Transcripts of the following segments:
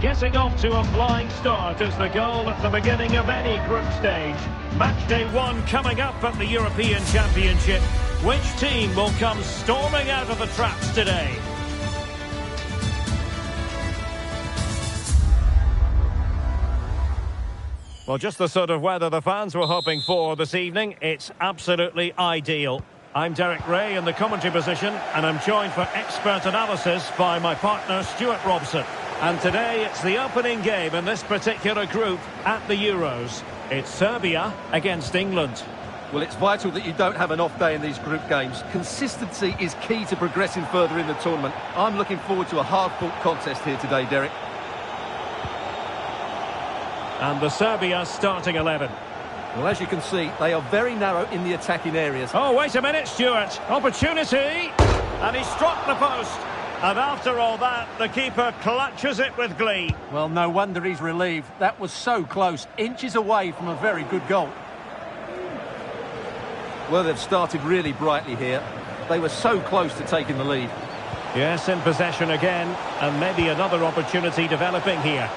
Getting off to a flying start is the goal at the beginning of any group stage. Match day 1 coming up at the European Championship. Which team will come storming out of the traps today? Well, just the sort of weather the fans were hoping for this evening. It's absolutely ideal. I'm Derek Ray in the commentary position, and I'm joined for expert analysis by my partner Stuart Robson. And today it's the opening game in this particular group at the Euros. It's Serbia against England. Well, it's vital that you don't have an off day in these group games. Consistency is key to progressing further in the tournament. I'm looking forward to a hard-fought contest here today, Derek. And the Serbia starting 11. Well, as you can see, they are very narrow in the attacking areas. Oh, wait a minute, Stuart. Opportunity! And he struck the post. And after all that, the keeper clutches it with glee. Well, no wonder he's relieved. That was so close, inches away from a very good goal. Well, they've started really brightly here. They were so close to taking the lead. Yes, in possession again, and maybe another opportunity developing here.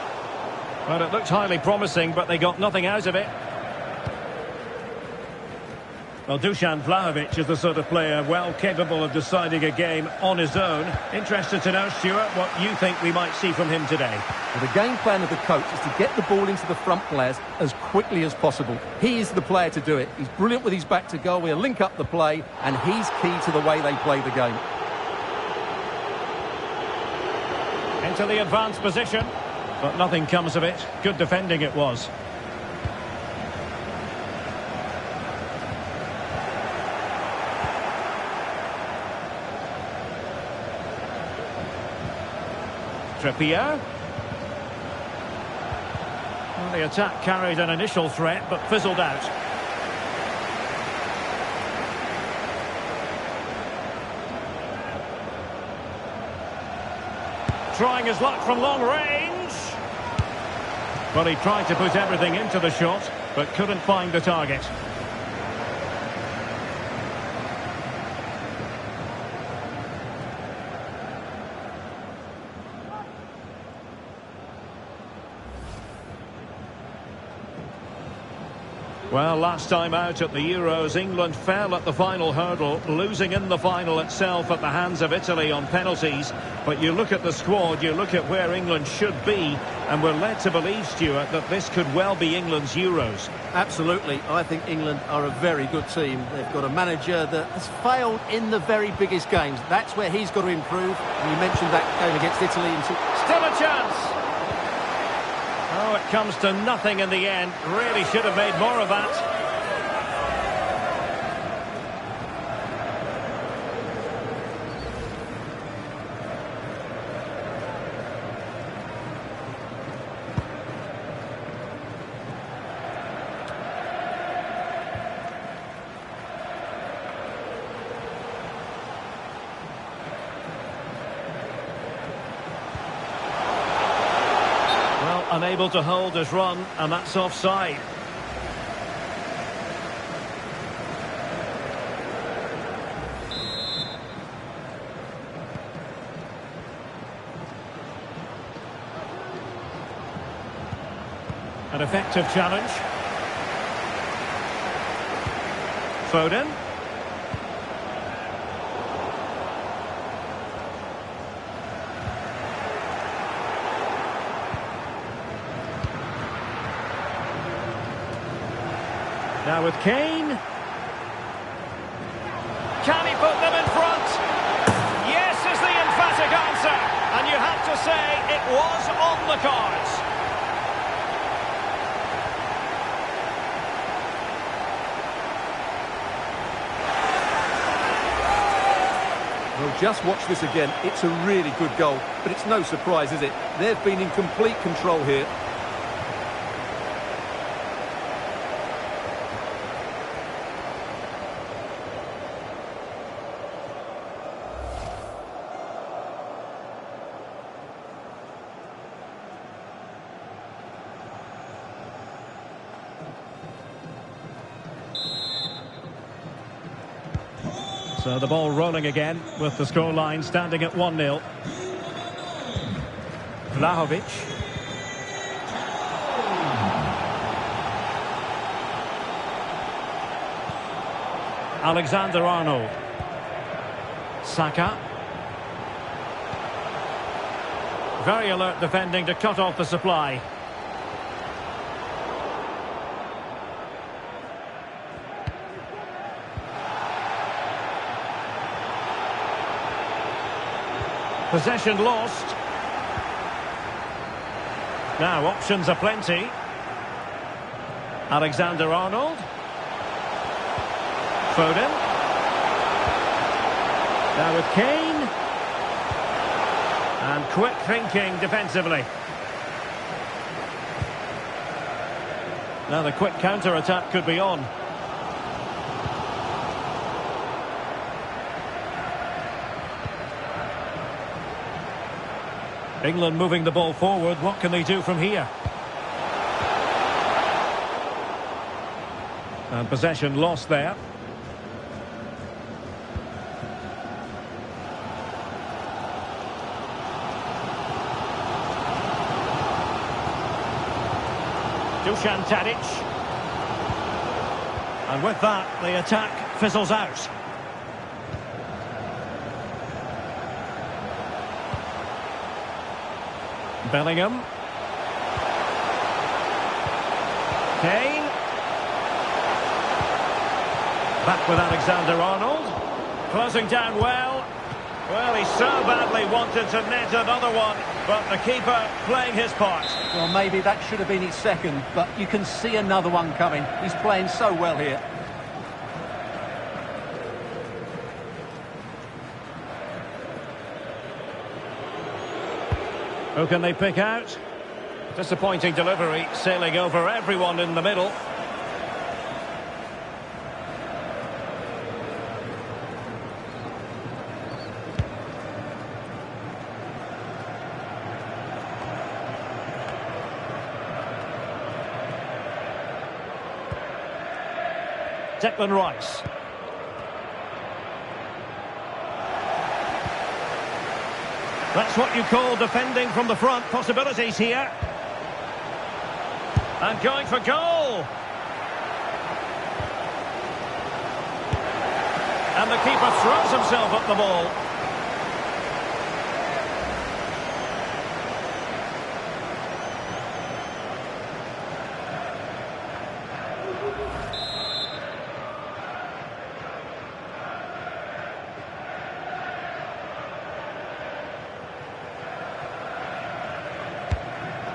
Well, it looked highly promising, but they got nothing out of it. Well, Dusan Vlahovic is the sort of player well capable of deciding a game on his own. Interested to know, Stuart, what you think we might see from him today. Well, the game plan of the coach is to get the ball into the front players as quickly as possible. He is the player to do it. He's brilliant with his back to goal. He'll link up the play, and he's key to the way they play the game. Into the advanced position, but nothing comes of it. Good defending it was. Trippier. Well, the attack carried an initial threat, but fizzled out. Trying his luck from long range. Well, he tried to put everything into the shot, but couldn't find the target. Well, last time out at the Euros, England fell at the final hurdle, losing in the final itself at the hands of Italy on penalties. But you look at the squad, you look at where England should be, and we're led to believe, Stuart, that this could well be England's Euros. Absolutely. I think England are a very good team. They've got a manager that has failed in the very biggest games. That's where he's got to improve. And you mentioned that game against Italy. Still a chance! Oh, it comes to nothing in the end. Really should have made more of that. Unable to hold his run, and that's offside. An effective challenge. Foden. Now with Kane. Can he put them in front? Yes is the emphatic answer. And you have to say it was on the cards. Well, just watch this again. It's a really good goal, but it's no surprise, is it? They've been in complete control here. So the ball rolling again with the scoreline standing at 1-0. Vlahovic. Alexander-Arnold. Saka. Very alert defending to cut off the supply. Possession lost. Now options are plenty. Alexander-Arnold. Foden. Now with Kane. And quick thinking defensively. Now the quick counter-attack could be on. England moving the ball forward. What can they do from here? And possession lost there. Dusan Tadic. And with that, the attack fizzles out. Bellingham. Kane. Back with Alexander-Arnold. Closing down well. Well, he so badly wanted to net another one, but the keeper playing his part. Well, maybe that should have been his second, but you can see another one coming. He's playing so well here. Who can they pick out? Disappointing delivery, sailing over everyone in the middle. Declan Rice. That's what you call defending from the front. Possibilities here. And going for goal. And the keeper throws himself at the ball.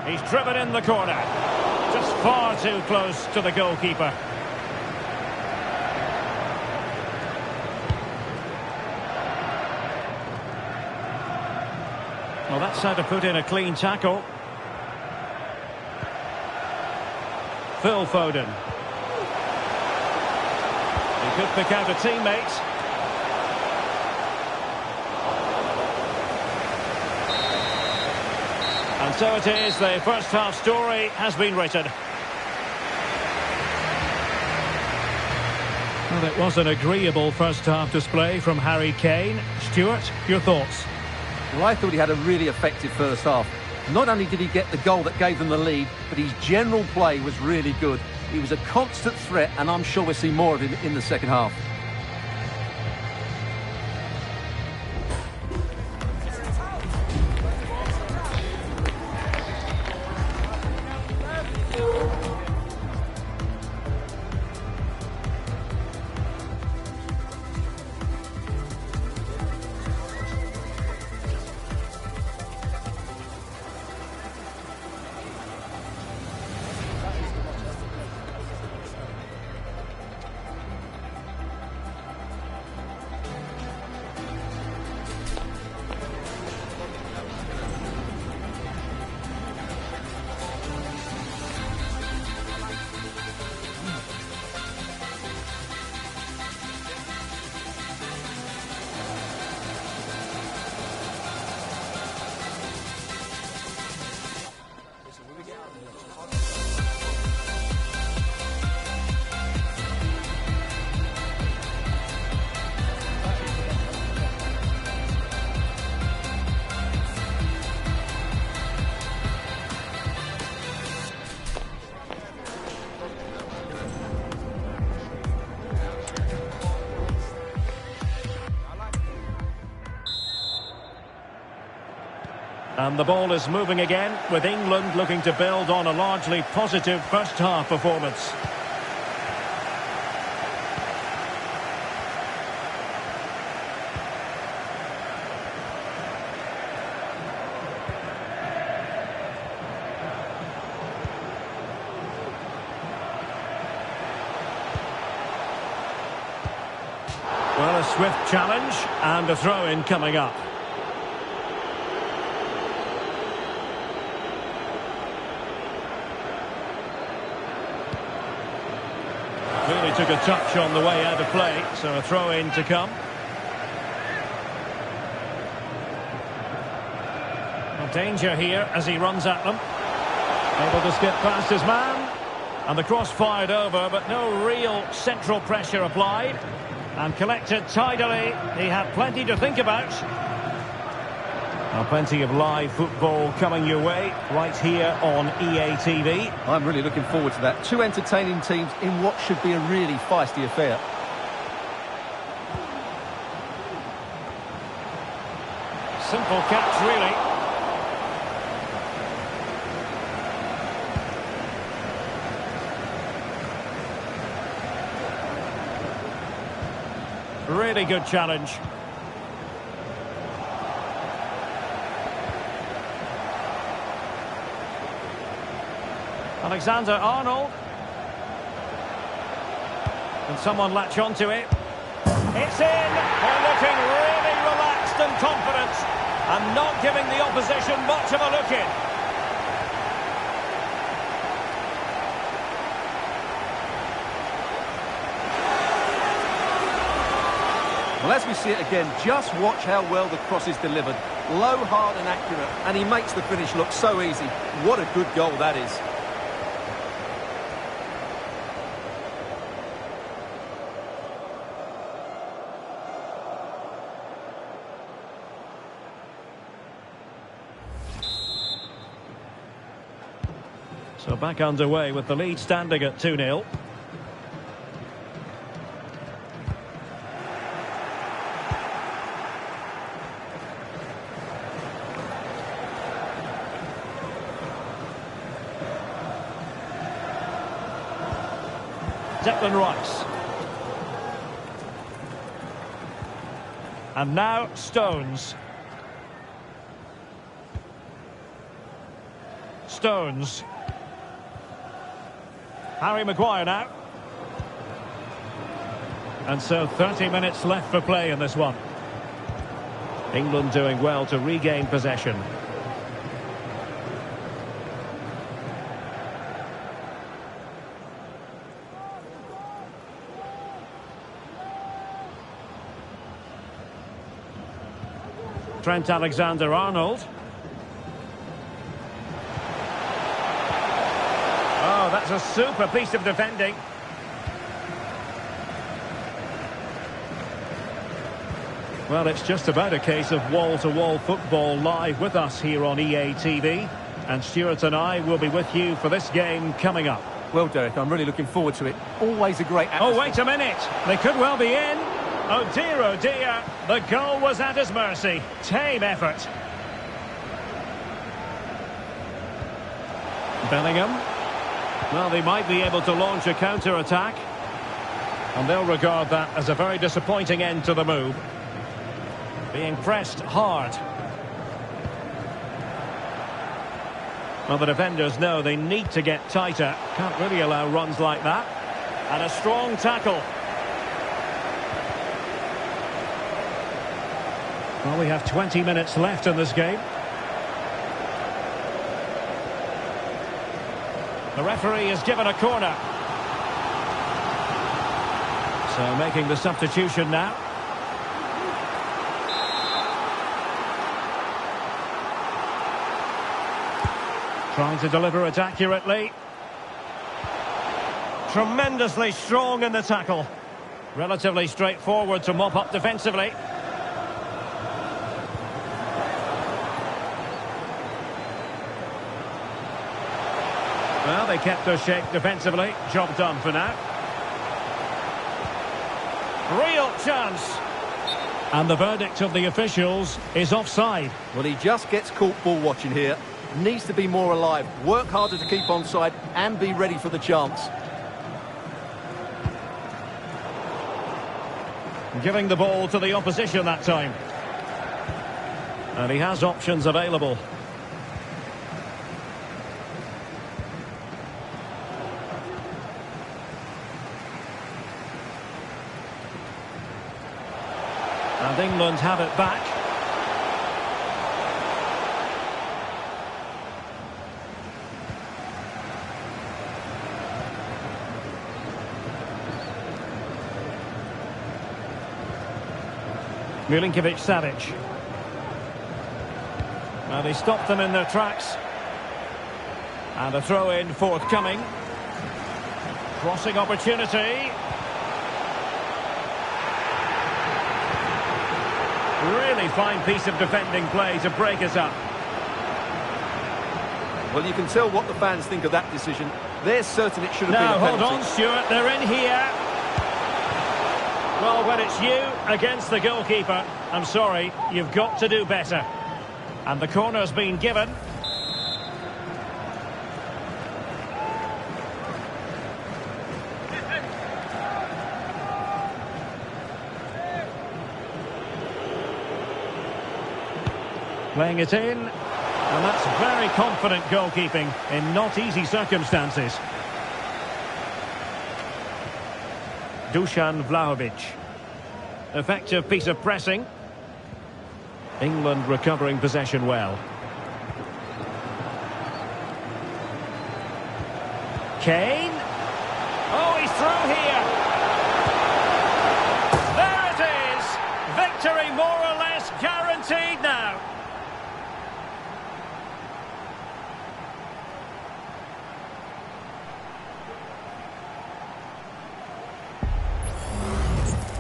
He's driven in the corner. Just far too close to the goalkeeper. Well, that's how to put in a clean tackle. Phil Foden. He could pick out a teammate. And so it is, the first half story has been written. Well, it was an agreeable first half display from Harry Kane. Stuart, your thoughts? Well, I thought he had a really effective first half. Not only did he get the goal that gave them the lead, but his general play was really good. He was a constant threat, and I'm sure we'll see more of him in the second half. And the ball is moving again, with England looking to build on a largely positive first-half performance. Well, a swift challenge and a throw-in coming up. Really took a touch on the way out of play, so a throw-in to come. Well, danger here as he runs at them. Able to skip past his man. And the cross fired over, but no real central pressure applied. And collected tidily. He had plenty to think about. Now, plenty of live football coming your way right here on EA TV. I'm really looking forward to that. Two entertaining teams in what should be a really feisty affair. Simple catch, really. Really good challenge. Alexander-Arnold. Can someone latch onto it? It's in! They're looking really relaxed and confident and not giving the opposition much of a look in. Well, as we see it again, just watch how well the cross is delivered. Low, hard and accurate, and he makes the finish look so easy. What a good goal that is. So back underway with the lead standing at 2-0. Declan Rice. And now Stones. Stones. Harry Maguire now. And so 30 minutes left for play in this one. England doing well to regain possession. Trent Alexander-Arnold. Oh, that's a super piece of defending. Well, it's just about a case of wall-to-wall football live with us here on EA TV. And Stuart and I will be with you for this game coming up. Well, Derek, I'm really looking forward to it. Always a great atmosphere. Oh, wait a minute. They could well be in. Oh dear, the goal was at his mercy. Tame effort. Bellingham. Well, they might be able to launch a counter-attack. And they'll regard that as a very disappointing end to the move. Being pressed hard. Well, the defenders know they need to get tighter. Can't really allow runs like that. And a strong tackle. Well, we have 20 minutes left in this game. The referee has given a corner. So making the substitution now. Trying to deliver it accurately. Tremendously strong in the tackle. Relatively straightforward to mop up defensively. Well, they kept their shape defensively. Job done for now. Real chance. And the verdict of the officials is offside. Well, he just gets caught ball watching here. Needs to be more alive, work harder to keep onside and be ready for the chance. Giving the ball to the opposition that time. And he has options available. And England have it back. Milinkovic-Savic. And he stopped them in their tracks. And a throw-in forthcoming. Crossing opportunity. Really fine piece of defending play to break us up. Well, you can tell what the fans think of that decision. They're certain it should have been a penalty. Now, hold on, Stuart. They're in here. Well, when it's you against the goalkeeper, I'm sorry, you've got to do better. And the corner's been given. Playing it in. And that's very confident goalkeeping in not easy circumstances. Dusan Vlahovic. Effective piece of pressing. England recovering possession well. Kane. Oh, he's through here. There it is. Victory more or less guaranteed now.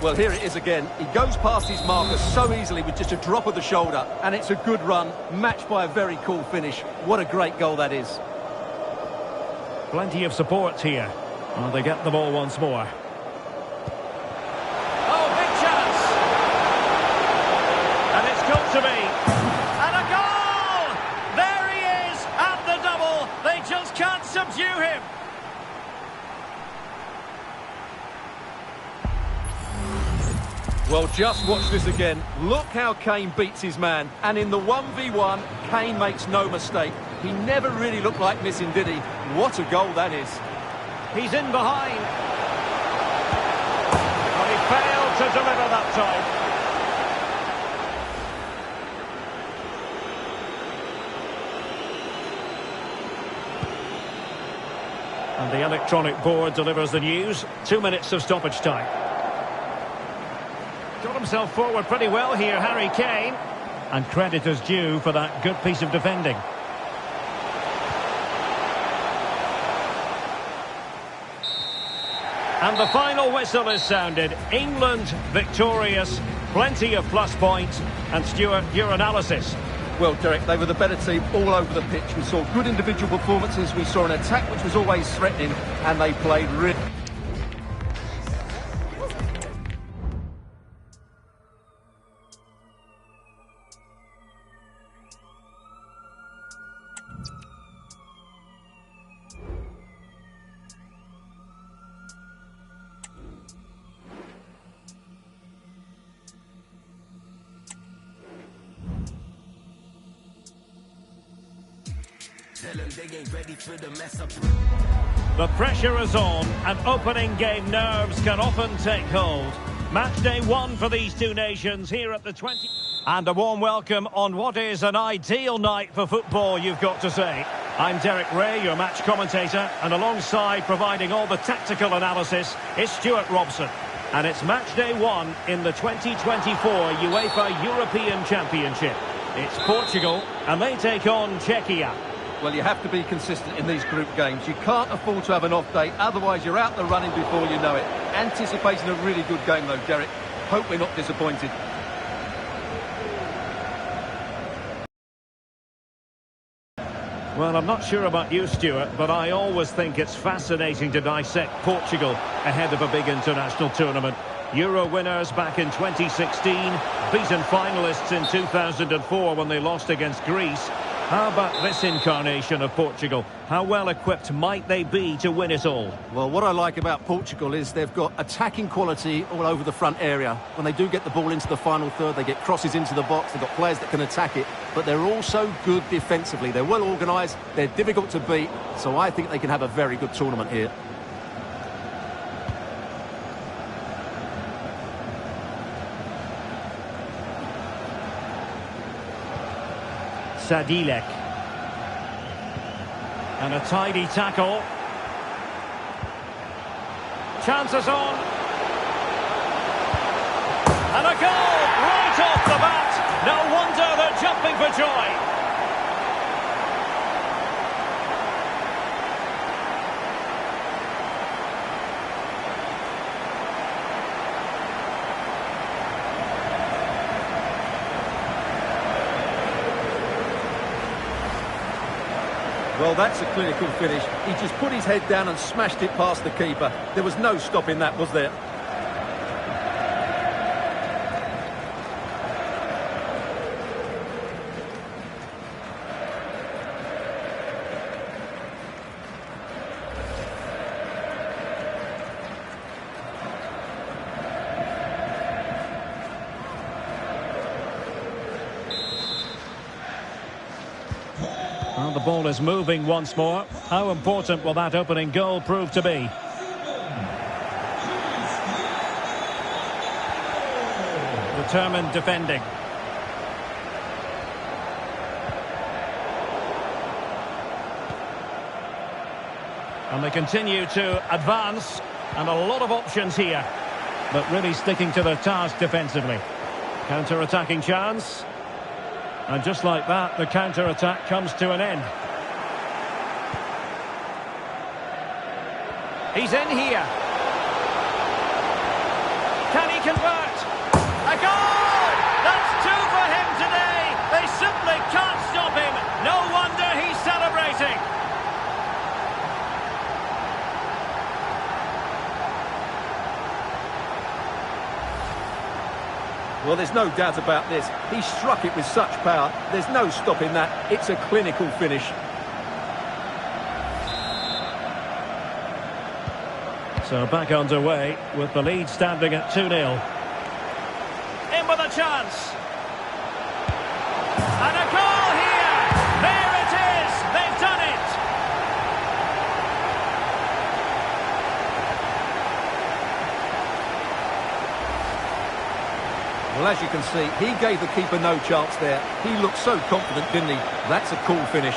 Well, here it is again. He goes past his marker so easily with just a drop of the shoulder. And it's a good run, matched by a very cool finish. What a great goal that is. Plenty of support here. Well, they get the ball once more. Oh, big chance! And it's got to be. And a goal! There he is at the double. They just can't subdue him. Well, just watch this again. Look how Kane beats his man. And in the 1v1, Kane makes no mistake. He never really looked like missing, did he? What a goal that is. He's in behind. But he failed to deliver that time. And the electronic board delivers the news. 2 minutes of stoppage time. Got himself forward pretty well here, Harry Kane. And credit is due for that good piece of defending. And the final whistle is sounded. England victorious. Plenty of plus points. And Stuart, your analysis. Well, Derek, they were the better team all over the pitch. We saw good individual performances. We saw an attack which was always threatening. And they played really... The pressure is on, and opening game nerves can often take hold. Match day 1 for these two nations here at the 20... And a warm welcome on what is an ideal night for football, you've got to say. I'm Derek Ray, your match commentator, and alongside providing all the tactical analysis is Stuart Robson. And it's match day 1 in the 2024 UEFA European Championship. It's Portugal, and they take on Czechia. Well, you have to be consistent in these group games. You can't afford to have an off day, otherwise you're out the running before you know it. Anticipating a really good game, though, Derek. Hope we're not disappointed. Well, I'm not sure about you, Stuart, but I always think it's fascinating to dissect Portugal ahead of a big international tournament. Euro winners back in 2016, beaten finalists in 2004 when they lost against Greece. How about this incarnation of Portugal? How well equipped might they be to win it all? Well, what I like about Portugal is they've got attacking quality all over the front area. When they do get the ball into the final third, they get crosses into the box, they've got players that can attack it, but they're also good defensively. They're well organised, they're difficult to beat, so I think they can have a very good tournament here. Sadilek. And a tidy tackle. Chances on. And a goal right off the bat. No wonder they're jumping for joy. Well, that's a clinical finish. He just put his head down and smashed it past the keeper. There was no stopping that, was there? Well, the ball is moving once more. How important will that opening goal prove to be? Determined defending. And they continue to advance. And a lot of options here. But really sticking to their task defensively. Counter-attacking chance. And just like that, the counter-attack comes to an end. He's in here. Can he convert? A goal! That's two for him today. They simply can't stop him. No wonder he's celebrating. Well, there's no doubt about this. He struck it with such power. There's no stopping that. It's a clinical finish. So back underway with the lead standing at 2-0. In with a chance. And a goal here. There it is. They've done it. Well, as you can see, he gave the keeper no chance there. He looked so confident, didn't he? That's a cool finish.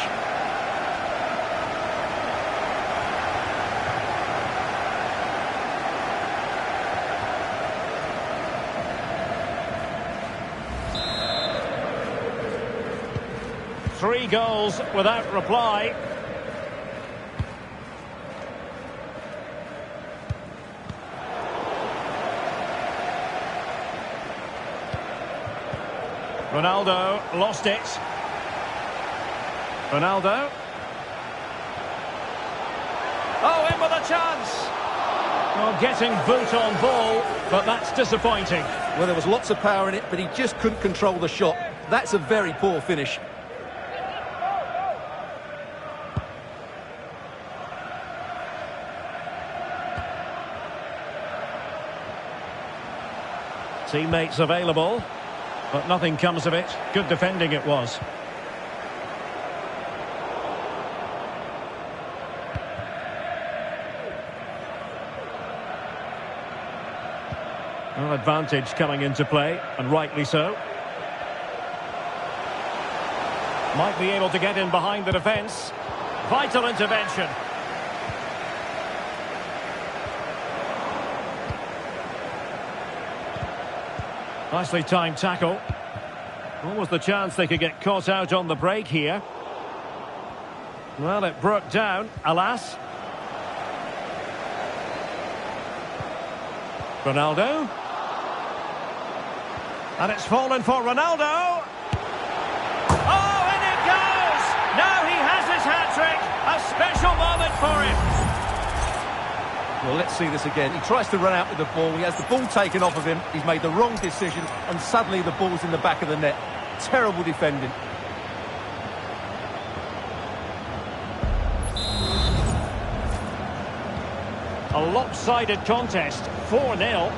Three goals without reply. Ronaldo lost it. Ronaldo. Oh, in with a chance. Well, getting boot on ball, but that's disappointing. Well, there was lots of power in it, but he just couldn't control the shot. That's a very poor finish. Teammates available. But nothing comes of it. Good defending it was. Well, advantage coming into play, and rightly so. Might be able to get in behind the defence. Vital intervention. Nicely timed tackle. What was the chance they could get caught out on the break here? Well, it broke down, alas. Ronaldo. And it's fallen for Ronaldo. Oh, and it goes! Now he has his hat-trick. A special moment for him. Well, let's see this again. He tries to run out with the ball. He has the ball taken off of him. He's made the wrong decision, and suddenly the ball's in the back of the net. Terrible defending. A lopsided contest, 4-0.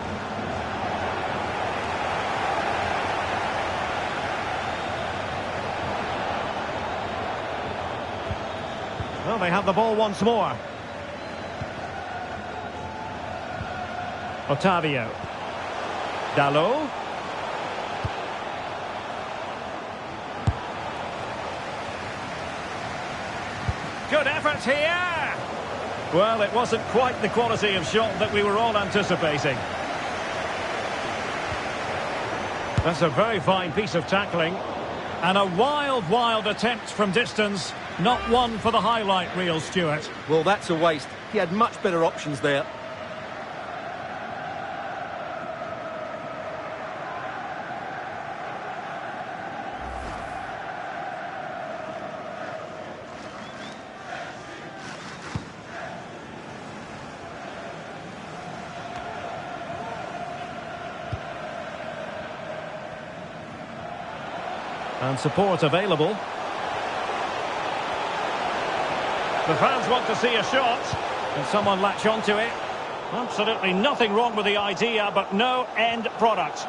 Well, they have the ball once more. Otavio. Dalot. Good effort here. Well, it wasn't quite the quality of shot that we were all anticipating. That's a very fine piece of tackling. And a wild attempt from distance. Not one for the highlight reel, Stuart. Well, that's a waste. He had much better options there. And support available. The fans want to see a shot. Can someone latch onto it? Absolutely nothing wrong with the idea, but no end product.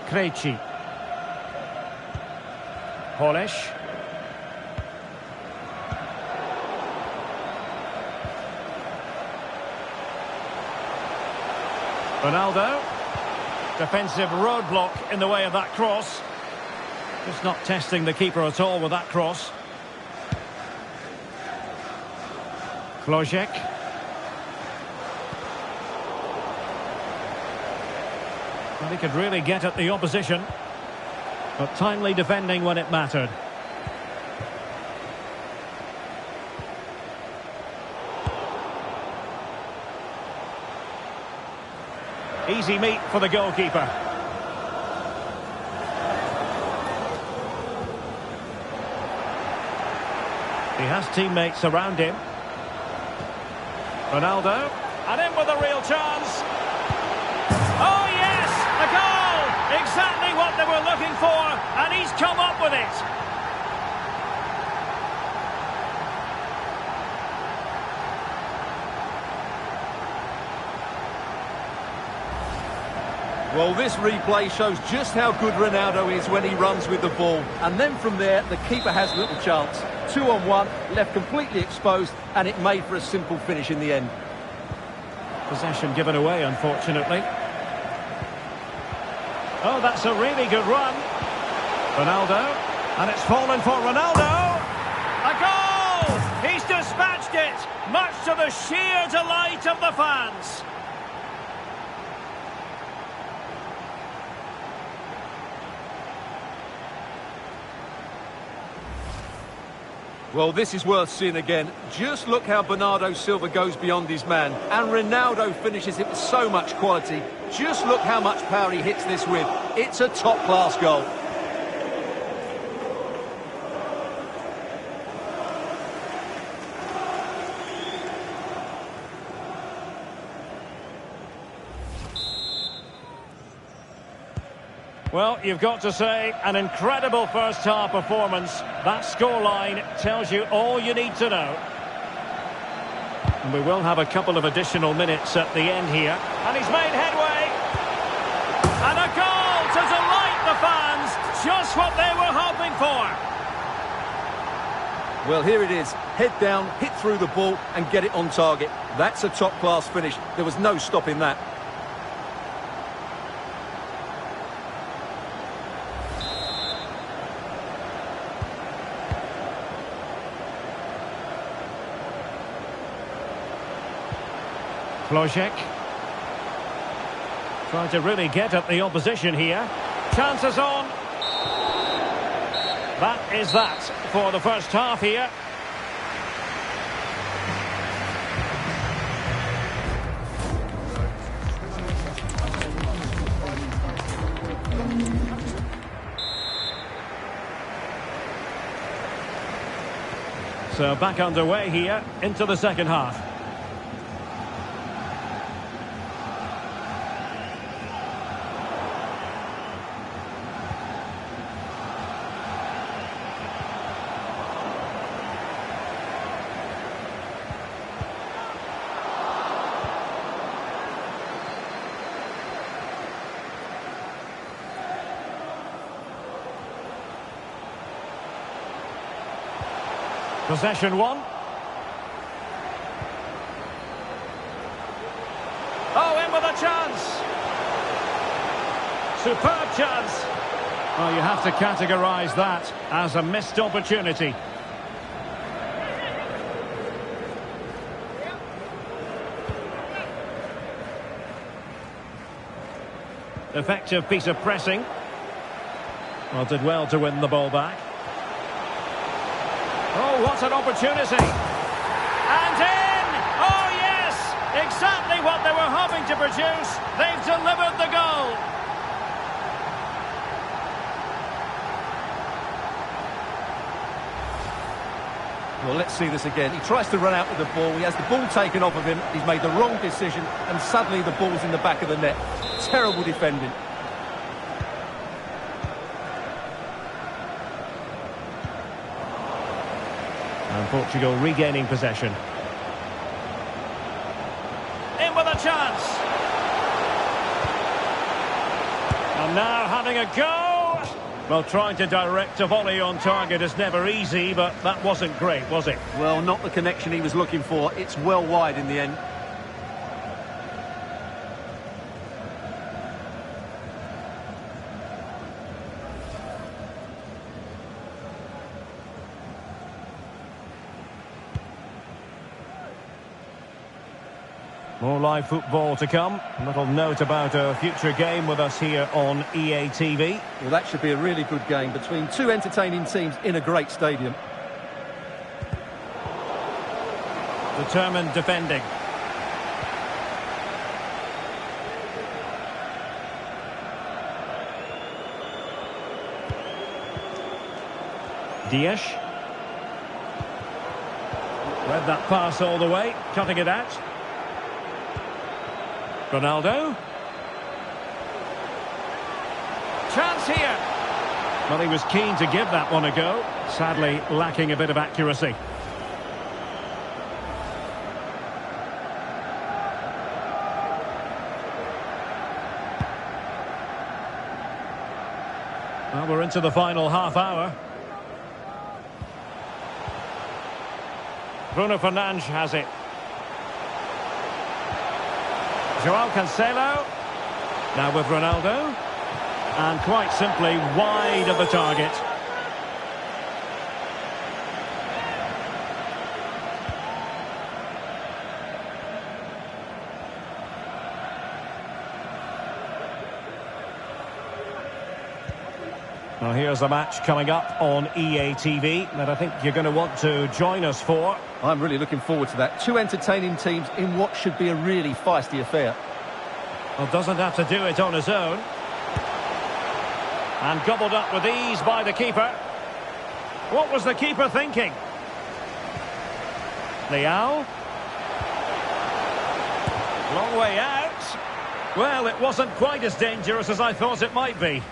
Krejci. Polish. Ronaldo. Defensive roadblock in the way of that cross. Just not testing the keeper at all with that cross. Klojek. Well, he could really get at the opposition, but timely defending when it mattered. Easy meat for the goalkeeper. He has teammates around him. Ronaldo, and in with a real chance. Oh yes, a goal! Exactly what they were looking for, and he's come up with it. Well, this replay shows just how good Ronaldo is when he runs with the ball. And then from there, the keeper has little chance. 2-on-1, left completely exposed, and it made for a simple finish in the end. Possession given away, unfortunately. Oh, that's a really good run. Ronaldo, and it's fallen for Ronaldo. A goal! He's dispatched it, much to the sheer delight of the fans. Well, this is worth seeing again. Just look how Bernardo Silva goes beyond his man. And Ronaldo finishes it with so much quality. Just look how much power he hits this with. It's a top-class goal. Well, you've got to say, an incredible first-half performance. That scoreline tells you all you need to know. And we will have a couple of additional minutes at the end here. And he's made headway. And a goal to delight the fans. Just what they were hoping for. Well, here it is. Head down, hit through the ball and get it on target. That's a top-class finish. There was no stopping that. Klojek. Trying to really get at the opposition here. Chances on. That is that for the first half here. So back underway here into the second half. Possession one. Oh, in with a chance. Superb chance. Well, you have to categorise that as a missed opportunity. Effective piece of pressing. Well, did well to win the ball back. Oh, what an opportunity. And in! Oh, yes! Exactly what they were hoping to produce. They've delivered the goal. Well, let's see this again. He tries to run out with the ball. He has the ball taken off of him. He's made the wrong decision, and suddenly the ball's in the back of the net. Terrible defending. And Portugal regaining possession. In with a chance. And now having a go. Well, trying to direct a volley on target is never easy, but that wasn't great, was it? Well, not the connection he was looking for. It's well wide in the end. More live football to come. A little note about a future game with us here on EA TV. Well, that should be a really good game between two entertaining teams in a great stadium. Determined defending. Dias. Read that pass all the way, cutting it out. Ronaldo. Chance here. Well, he was keen to give that one a go. Sadly, lacking a bit of accuracy. Well, we're into the final half hour. Bruno Fernandes has it. Joao Cancelo, now with Ronaldo, and quite simply wide of the target. Well, here's the match coming up on EA TV that I think you're going to want to join us for. I'm really looking forward to that. Two entertaining teams in what should be a really feisty affair. Well, doesn't have to do it on his own. And gobbled up with ease by the keeper. What was the keeper thinking? Leao. Long way out. Well, it wasn't quite as dangerous as I thought it might be.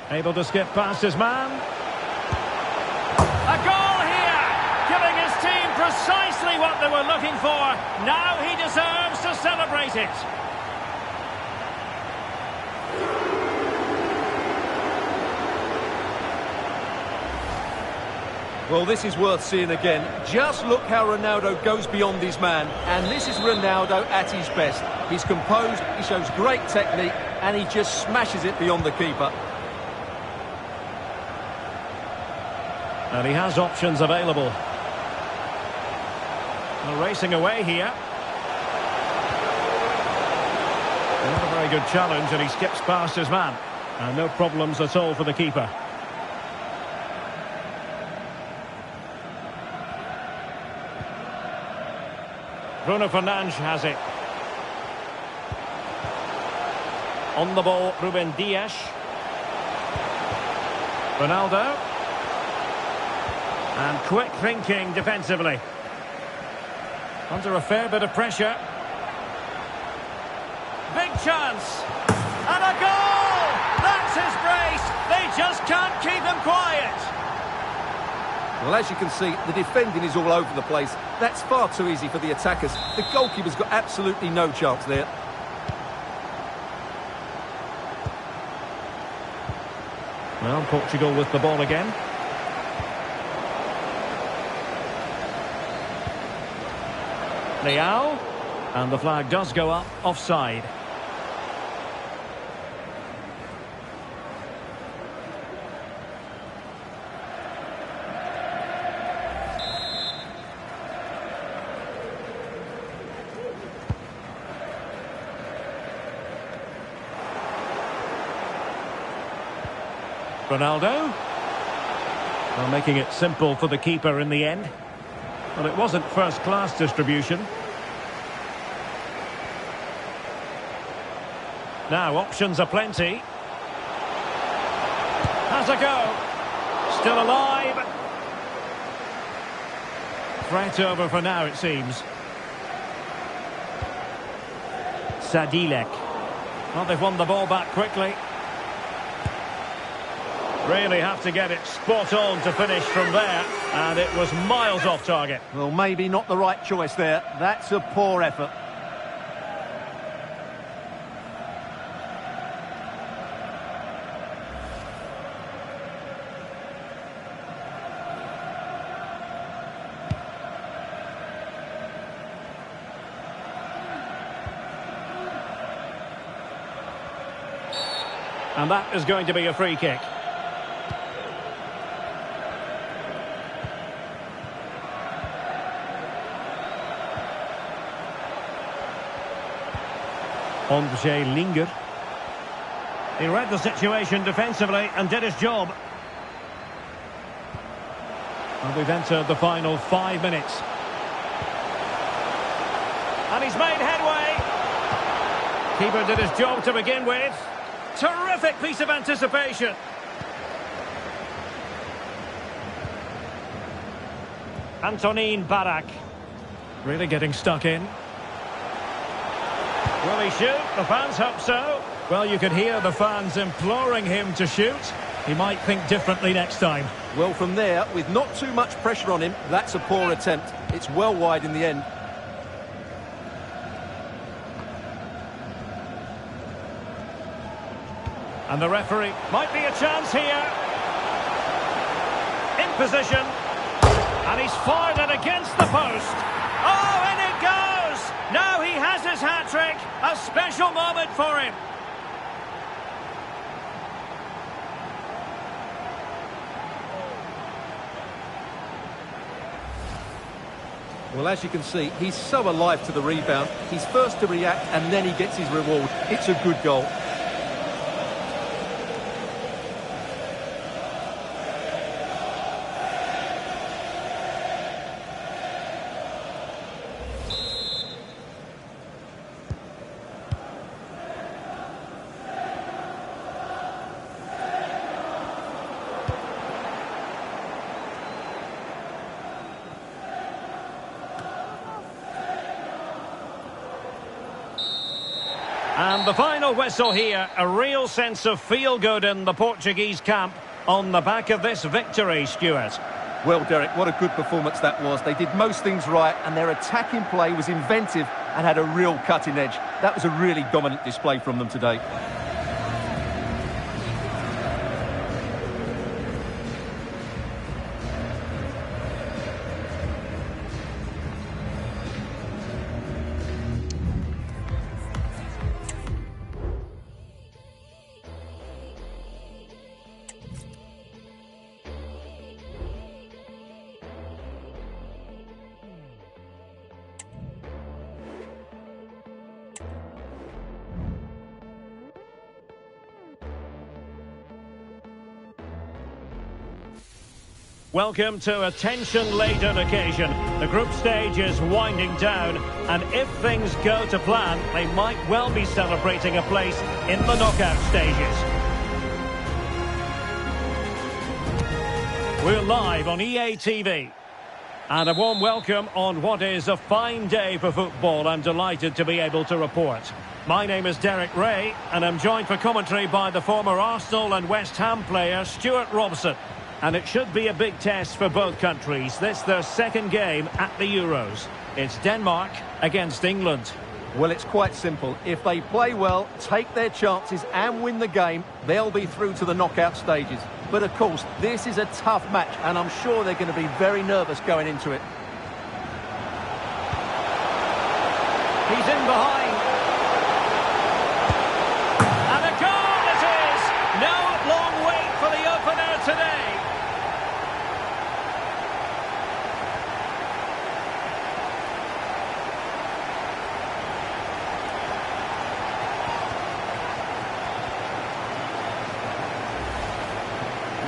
Able to skip past his man. A goal here! Giving his team precisely what they were looking for. Now he deserves to celebrate it. Well, this is worth seeing again. Just look how Ronaldo goes beyond his man. And this is Ronaldo at his best. He's composed, he shows great technique, and he just smashes it beyond the keeper. And he has options available. Well, racing away here. Not a very good challenge, and he skips past his man. And no problems at all for the keeper. Bruno Fernandes has it. On the ball, Ruben Dias. Ronaldo. And quick thinking defensively. Under a fair bit of pressure. Big chance. And a goal! That's his brace. They just can't keep him quiet. Well, as you can see, the defending is all over the place. That's far too easy for the attackers. The goalkeeper's got absolutely no chance there. Well, Portugal with the ball again. Leao. And the flag does go up, offside. Ronaldo. Well, making it simple for the keeper in the end. Well, it wasn't first-class distribution. Now, options are plenty. Has a go. Still alive. Threat over for now, it seems. Sadilek. Well, they've won the ball back quickly. Really have to get it spot on to finish from there. And it was miles off target. Well, maybe not the right choice there. That's a poor effort. And that is going to be a free kick. Andre Linger. He read the situation defensively and did his job. And we've entered the final 5 minutes. And he's made headway. Keeper did his job to begin with. Terrific piece of anticipation. Antonin Barak. Really getting stuck in. Will he shoot? The fans hope so. Well, you could hear the fans imploring him to shoot. He might think differently next time. Well, from there, with not too much pressure on him, that's a poor attempt. It's well wide in the end. And the referee might be a chance here. In position. And he's fired it against the post. Oh, in it goes! Now he has his hat-trick. A special moment for him. Well, as you can see, he's so alive to the rebound. He's first to react and then he gets his reward. It's a good goal. And the final whistle here, a real sense of feel-good in the Portuguese camp on the back of this victory, Stuart. Well, Derek, what a good performance that was. They did most things right and their attacking play was inventive and had a real cutting edge. That was a really dominant display from them today. welcome to a tension-laden occasion. The group stage is winding down, and if things go to plan, they might well be celebrating a place in the knockout stages. We're live on EA TV. And a warm welcome on what is a fine day for football. I'm delighted to be able to report. My name is Derek Ray, and I'm joined for commentary by the former Arsenal and West Ham player Stuart Robson. And it should be a big test for both countries. This their second game at the Euros. It's Denmark against England. Well, it's quite simple. If they play well, take their chances and win the game, they'll be through to the knockout stages. But of course, this is a tough match, and I'm sure they're going to be very nervous going into it. He's in behind. And a goal it is! No long wait for the opener today.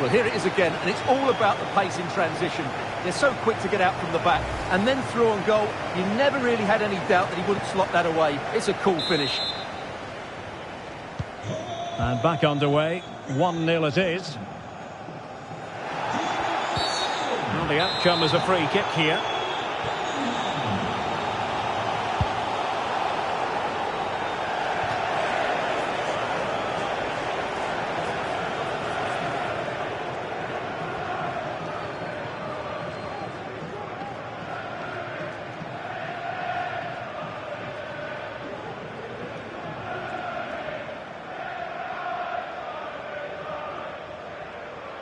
Well, here it is again, and it's all about the pace in transition. They're so quick to get out from the back, and then through on goal. You never really had any doubt that he wouldn't slot that away. It's a cool finish. And back underway, 1-0 it is. Well, the outcome is a free kick here.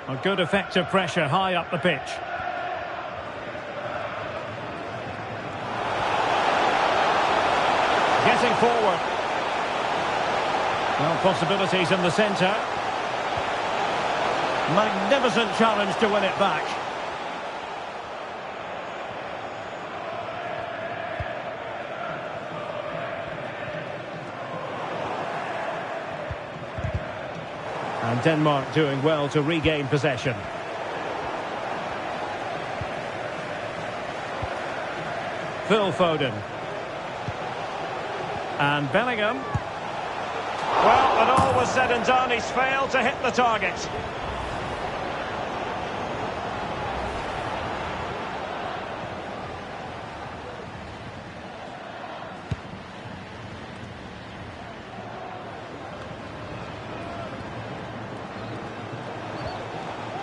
A good effective pressure high up the pitch. Getting forward. Well, possibilities in the centre. Magnificent challenge to win it back. And Denmark doing well to regain possession. Phil Foden. And Bellingham. Well, when all was said and done, he's failed to hit the target.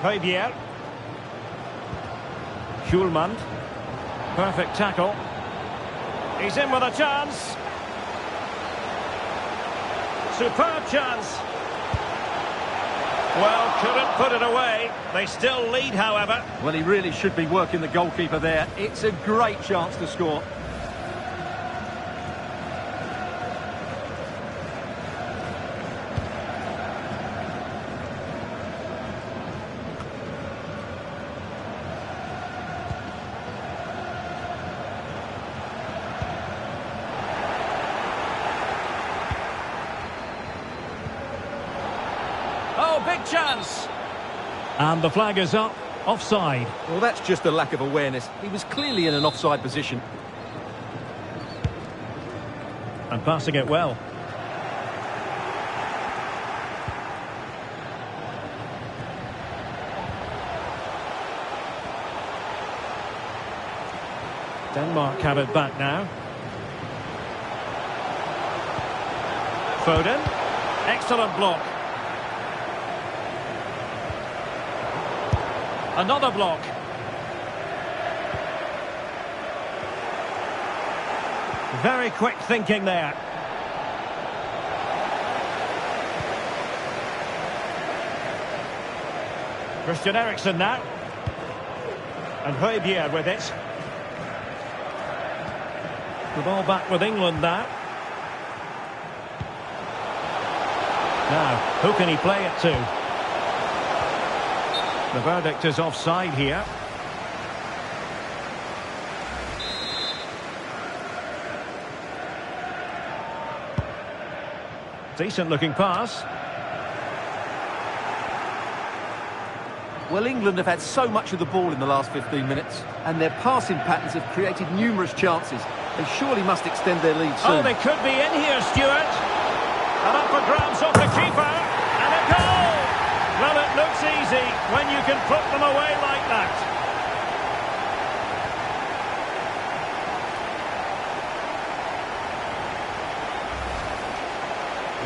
Højbjerg. Schulman. Perfect tackle. He's in with a chance. Superb chance. Well, couldn't put it away. They still lead, however. Well, he really should be working the goalkeeper there. It's a great chance to score. Oh, big chance. And the flag is up. Offside. Well, that's just a lack of awareness. He was clearly in an offside position. And passing it well. Denmark have it back now. Foden. Excellent block. Another block. Very quick thinking there. Christian Eriksen now. And Højbjerg with it. The ball back with England now. Now, who can he play it to? The verdict is offside here. Decent looking pass. Well, England have had so much of the ball in the last 15 minutes, and their passing patterns have created numerous chances. They surely must extend their lead soon. Oh, they could be in here, Stuart. And up for grabs off the keeper. And a goal! Well, it looks easy when you can put them away like that.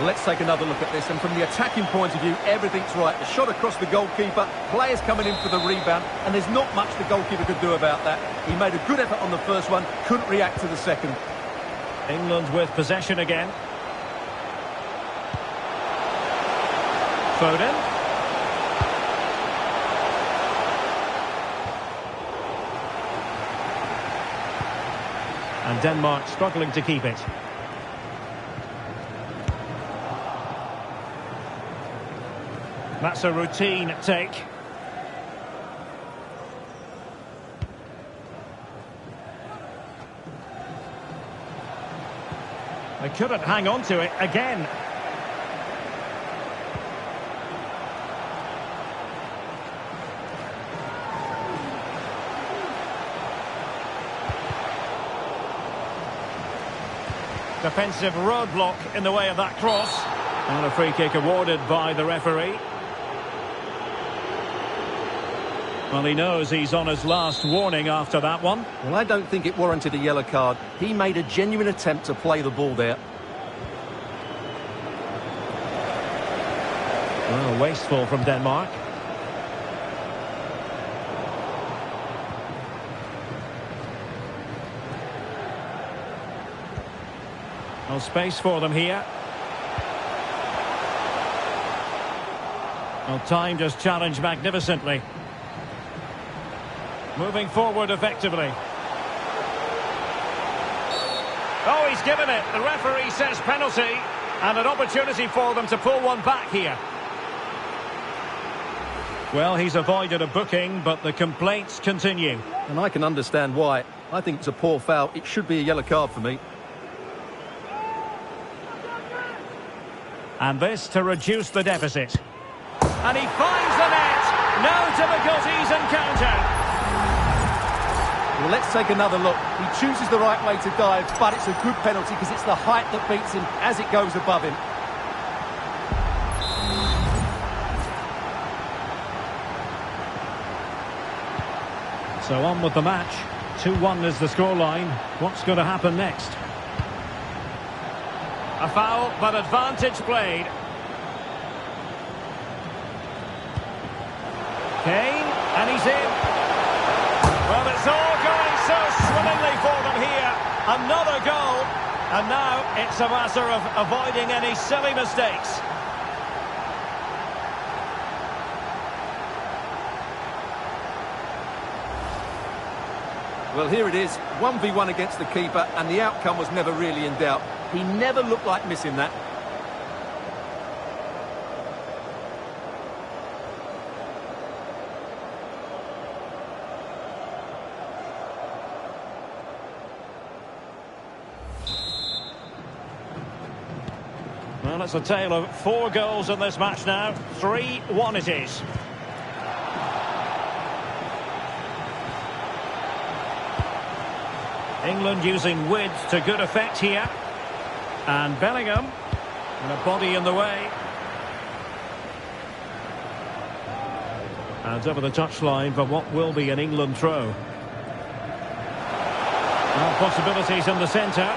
Let's take another look at this, and from the attacking point of view, everything's right. The shot across the goalkeeper, players coming in for the rebound, and there's not much the goalkeeper could do about that. He made a good effort on the first one, couldn't react to the second. England with possession again. Foden. And Denmark struggling to keep it. That's a routine take. They couldn't hang on to it again. Defensive roadblock in the way of that cross. And a free kick awarded by the referee. Well, he knows he's on his last warning after that one. Well, I don't think it warranted a yellow card. He made a genuine attempt to play the ball there. Well, wasteful from Denmark. No space for them here. Well, time just challenged magnificently. Moving forward effectively. Oh, he's given it. The referee says penalty. And an opportunity for them to pull one back here. Well, he's avoided a booking, but the complaints continue. And I can understand why. I think it's a poor foul. It should be a yellow card for me. And this to reduce the deficit. And he finds the net. No difficulties encountered. Well, let's take another look. He chooses the right way to dive, but it's a good penalty because it's the height that beats him as it goes above him. So on with the match. 2-1 is the scoreline. What's going to happen next? A foul, but advantage played. Kane, and he's in. Well, it's all going so swimmingly for them here. Another goal, and now it's a matter of avoiding any silly mistakes. Well, here it is, 1v1 against the keeper, and the outcome was never really in doubt. He never looked like missing that. Well, it's a tale of 4 goals in this match now. 3-1 it is. England using width to good effect here. And Bellingham, and a body in the way. And over the touchline for what will be an England throw. Well, possibilities in the centre.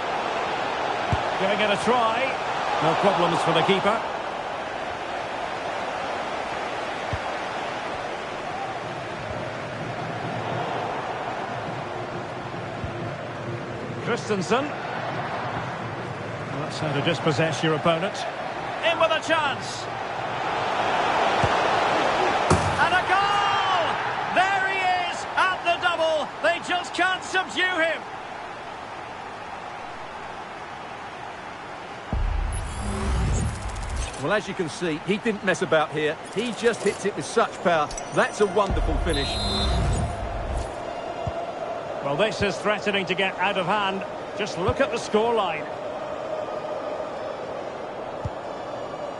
Giving it a try. No problems for the keeper. Christensen. Well, that's how to dispossess your opponent. In with a chance. And a goal! There he is at the double. They just can't subdue him. Well, as you can see, he didn't mess about here. He just hits it with such power. That's a wonderful finish. Well, this is threatening to get out of hand. Just look at the scoreline.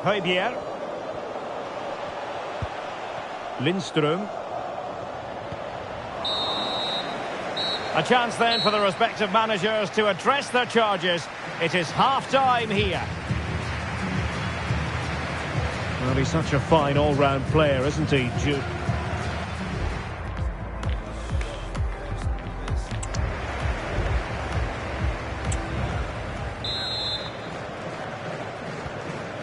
Højbjerg. Lindstrøm. A chance then for the respective managers to address their charges. It is half-time here. Well, he's such a fine all-round player, isn't he, Jude?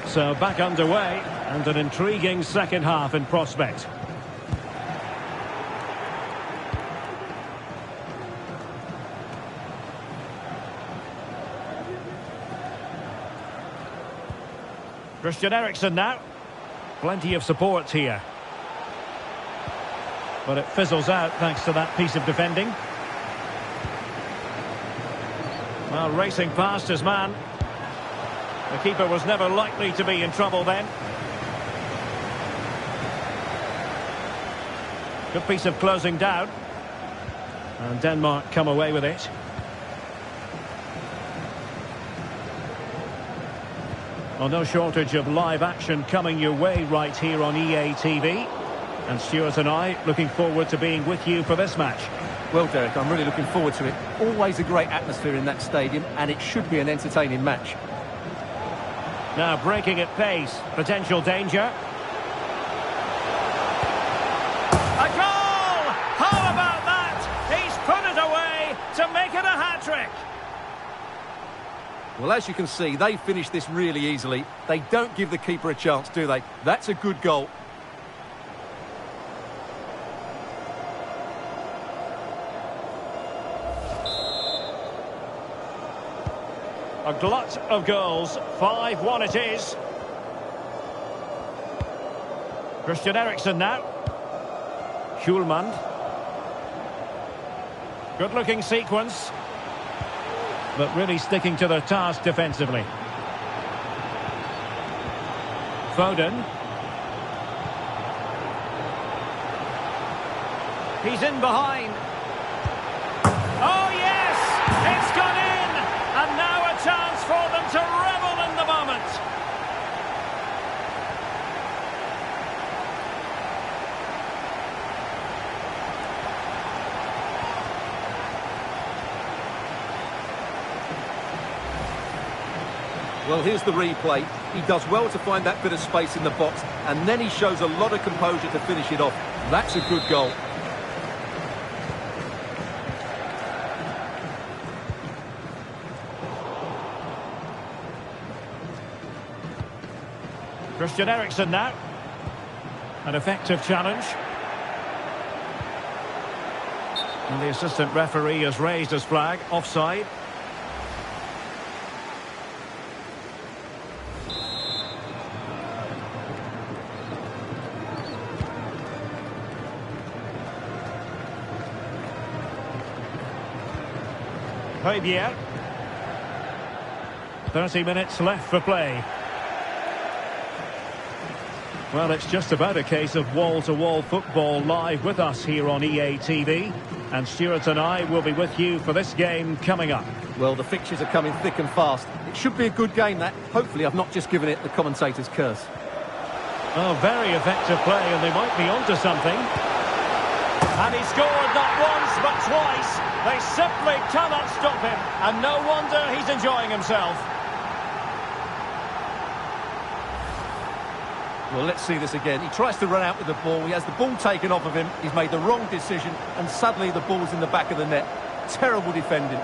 So back underway, and an intriguing second half in prospect. Christian Eriksen now. Plenty of support here. But it fizzles out thanks to that piece of defending. Well, racing past his man. The keeper was never likely to be in trouble then. Good piece of closing down. And Denmark come away with it. Well, no shortage of live action coming your way right here on EA TV. And Stuart and I looking forward to being with you for this match. Well, Derek, I'm really looking forward to it. Always a great atmosphere in that stadium, and it should be an entertaining match. Now breaking at pace, potential danger. A goal! How about that? He's put it away to make it a hat-trick. Well, as you can see, they finish this really easily. They don't give the keeper a chance, do they? That's a good goal. A glut of goals, 5-1 it is. Christian Eriksen now. Hjulmand. Good-looking sequence. But really sticking to their task defensively. Foden. He's in behind. Oh, yes! It's gone in! And now a chance for them to revel in the moment. Well, here's the replay. He does well to find that bit of space in the box, and then he shows a lot of composure to finish it off. That's a good goal. Christian Eriksen now. An effective challenge. And the assistant referee has raised his flag, offside. Javier. 30 minutes left for play. Well, it's just about a case of wall-to-wall football live with us here on EA TV. And Stuart and I will be with you for this game coming up. Well, the fixtures are coming thick and fast. It should be a good game, that. Hopefully I've not just given it the commentator's curse. Oh, very effective play, and they might be onto something. And he scored not once, but twice. They simply cannot stop him. And no wonder he's enjoying himself. Well, let's see this again. He tries to run out with the ball. He has the ball taken off of him. He's made the wrong decision, and suddenly the ball's in the back of the net. Terrible defending.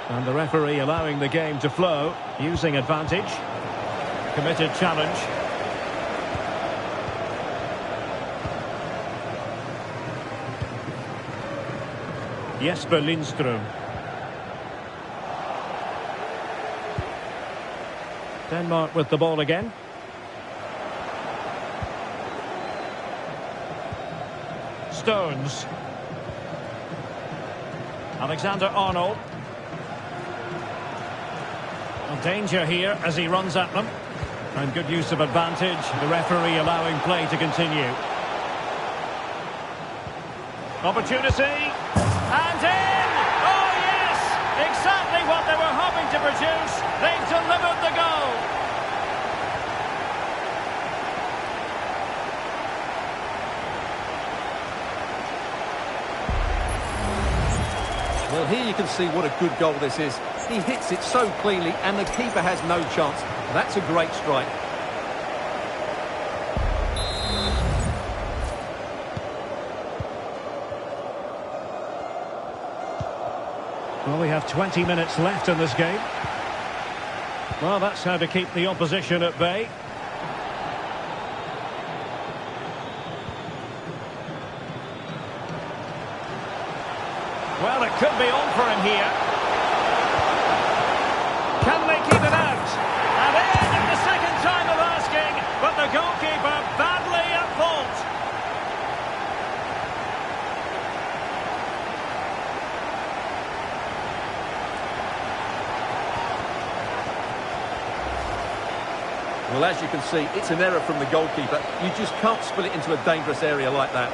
And the referee allowing the game to flow, using advantage. Committed challenge. Jesper Lindström. Denmark with the ball again. Stones. Alexander-Arnold. Danger here as he runs at them. And good use of advantage. The referee allowing play to continue. Opportunity. And in! Oh, yes! exactly what they were hoping to produce. They've delivered the goal. Well, here you can see what a good goal this is. He hits it so cleanly and the keeper has no chance. That's a great strike. Well, we have 20 minutes left in this game. Well, that's how to keep the opposition at bay. Well, it could be on for him here. Can they keep it out? And in the second time of asking, but the goalkeeper badly at fault. Well, as you can see, it's an error from the goalkeeper. You just can't spill it into a dangerous area like that.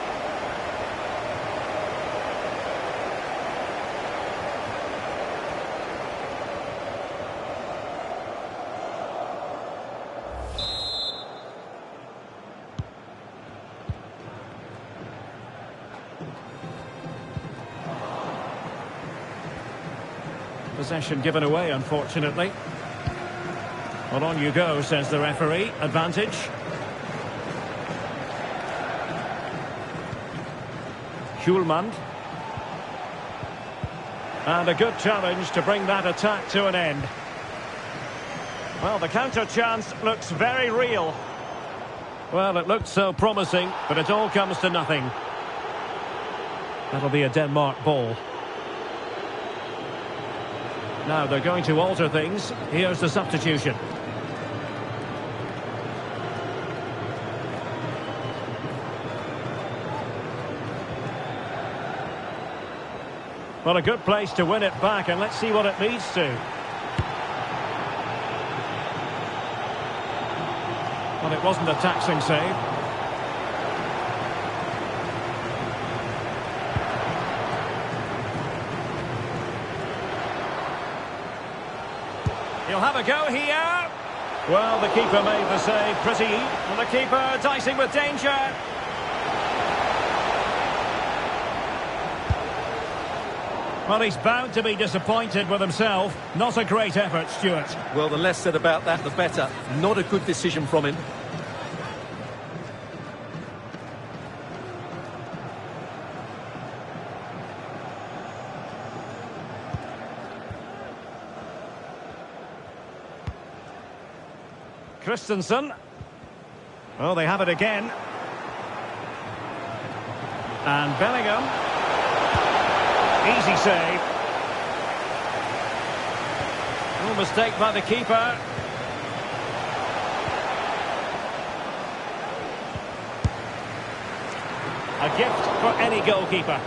Possession given away, unfortunately. Well, on you go, says the referee. Advantage. Hjulmand. And a good challenge to bring that attack to an end. Well, the counter chance looks very real. Well, it looked so promising, but it all comes to nothing. That'll be a Denmark ball. Now they're going to alter things. Here's the substitution. Well, a good place to win it back, and let's see what it leads to. Well, it wasn't a taxing save. He'll have a go here. Well, the keeper made the save pretty. And the keeper dicing with danger. Well, he's bound to be disappointed with himself. Not a great effort, Stuart. Well, the less said about that, the better. Not a good decision from him. Christensen. Oh, they have it again. And Bellingham. Easy save. No mistake by the keeper. A gift for any goalkeeper.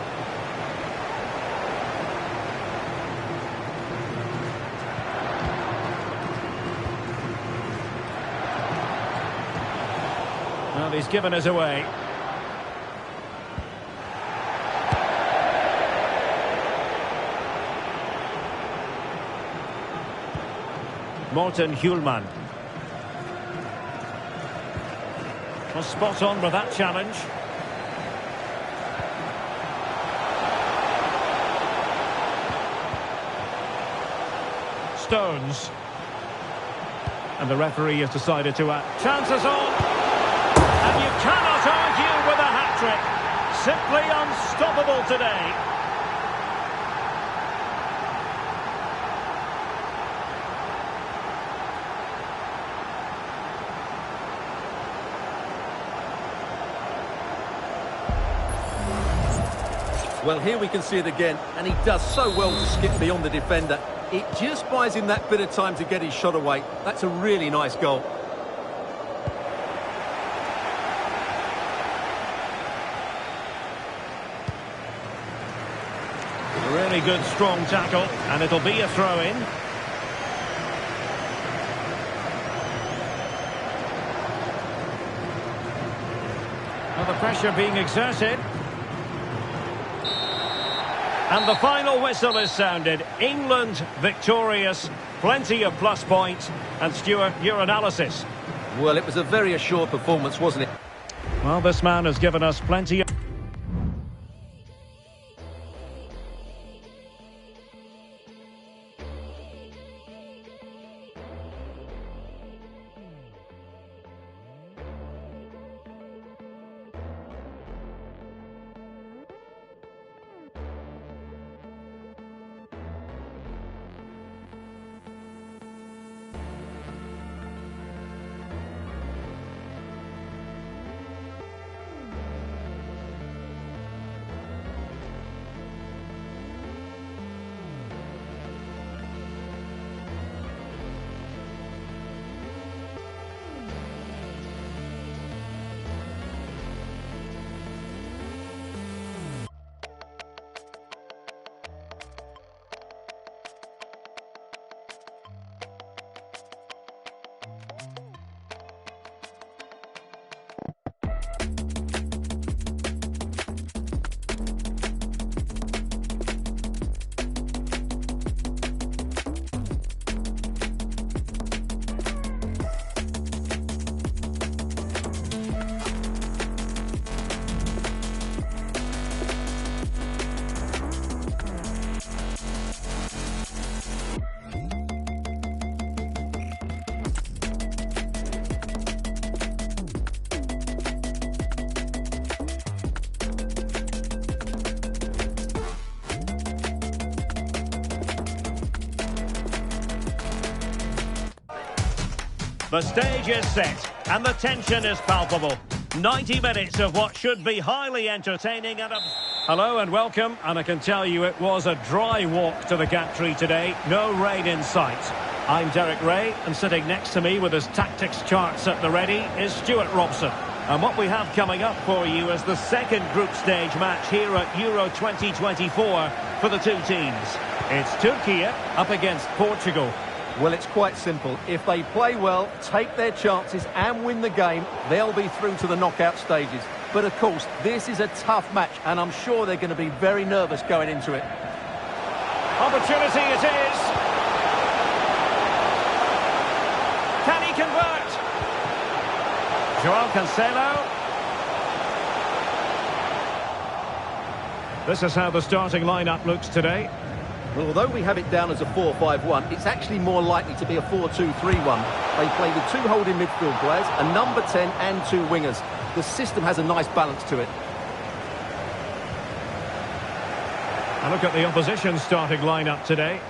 Well, he's given us away. Morten Hjulmand. Was spot on with that challenge. Stones. And the referee has decided to act. Chances on. And you cannot argue with a hat-trick. Simply unstoppable today. Well, here we can see it again, and he does so well to skip beyond the defender. It just buys him that bit of time to get his shot away. That's a really nice goal. A really good, strong tackle, and it'll be a throw-in. Well, the pressure being exerted. And the final whistle is sounded. England victorious. Plenty of plus points. And Stuart, your analysis. Well, it was a very assured performance, wasn't it? Well, this man has given us plenty of... The stage is set, and the tension is palpable. 90 minutes of what should be highly entertaining and... Hello and welcome, and I can tell you it was a dry walk to the gantry today. No rain in sight. I'm Derek Ray, and sitting next to me with his tactics charts at the ready is Stuart Robson. And what we have coming up for you is the second group stage match here at Euro 2024 for the two teams. It's Turkey up against Portugal. Well, it's quite simple. If they play well, take their chances and win the game, they'll be through to the knockout stages. But of course, this is a tough match, and I'm sure they're going to be very nervous going into it. Opportunity it is. Can he convert? Joao Cancelo. This is how the starting lineup looks today. Well, although we have it down as a 4-5-1, it's actually more likely to be a 4-2-3-1. They play with two holding midfield players, a number 10 and two wingers. The system has a nice balance to it. And look at the opposition starting lineup today.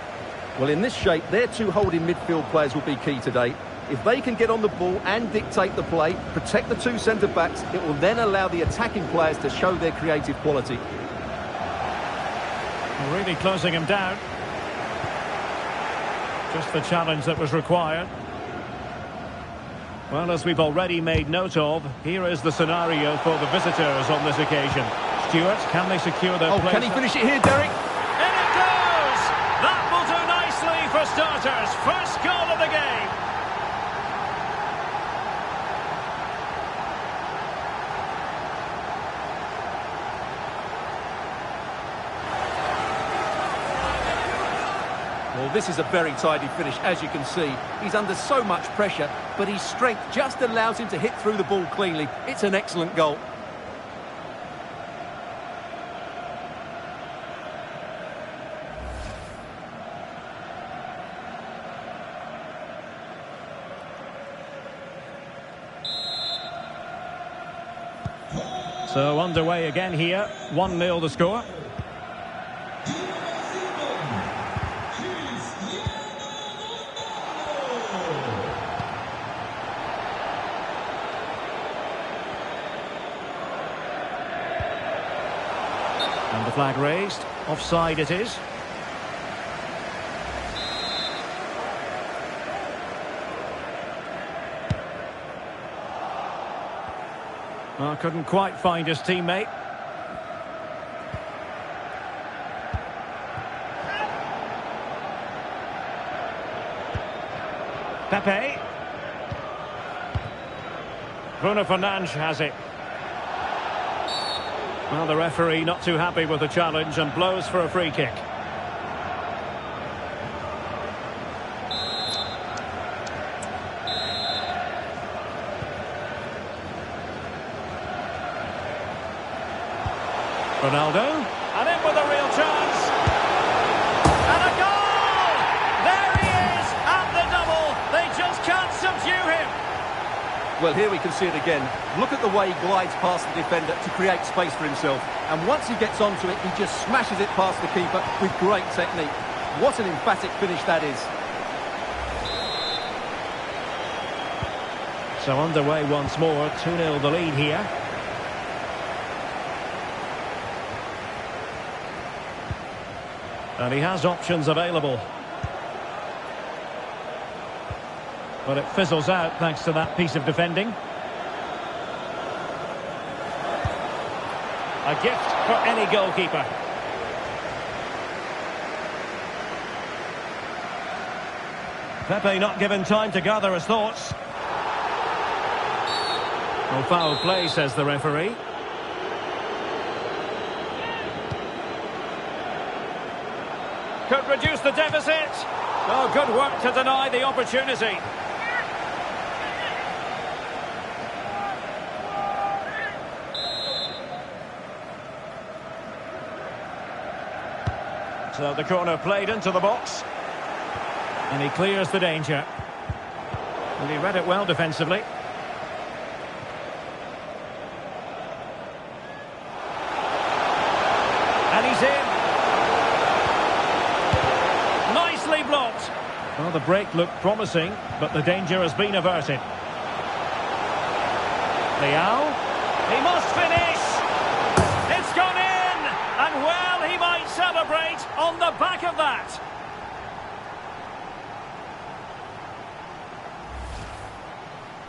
Well, in this shape, their two holding midfield players will be key today. If they can get on the ball and dictate the play, protect the two centre-backs, it will then allow the attacking players to show their creative quality. Really closing him down. Just the challenge that was required. Well, as we've already made note of, here is the scenario for the visitors on this occasion. Stuart, can they secure their place? Can he finish it here, Derek? In it goes! That will do nicely for starters. First goal of the game. Well, this is a very tidy finish, as you can see. He's under so much pressure, but his strength just allows him to hit through the ball cleanly. It's an excellent goal. So underway again here. 1-0 the score. And the flag raised. Offside it is. Well, couldn't quite find his teammate. Pepe. Bruno Fernandes has it. Well, the referee not too happy with the challenge and blows for a free kick. Ronaldo, and in with a real chance. And a goal! There he is at the double. They just can't subdue him. Well, here we can see it again. Look at the way he glides past the defender to create space for himself. And once he gets onto it, he just smashes it past the keeper with great technique. What an emphatic finish that is. So underway once more, 2-0 the lead here. And he has options available. But it fizzles out thanks to that piece of defending. A gift for any goalkeeper. Pepe not given time to gather his thoughts. No foul play, says the referee. Could reduce the deficit. Oh, good work to deny the opportunity. So the corner played into the box. And he clears the danger. And he read it well defensively. And he's in. Nicely blocked. Well, the break looked promising, but the danger has been averted. Leao. He must finish. It's gone in. And well, he might celebrate on the back of that.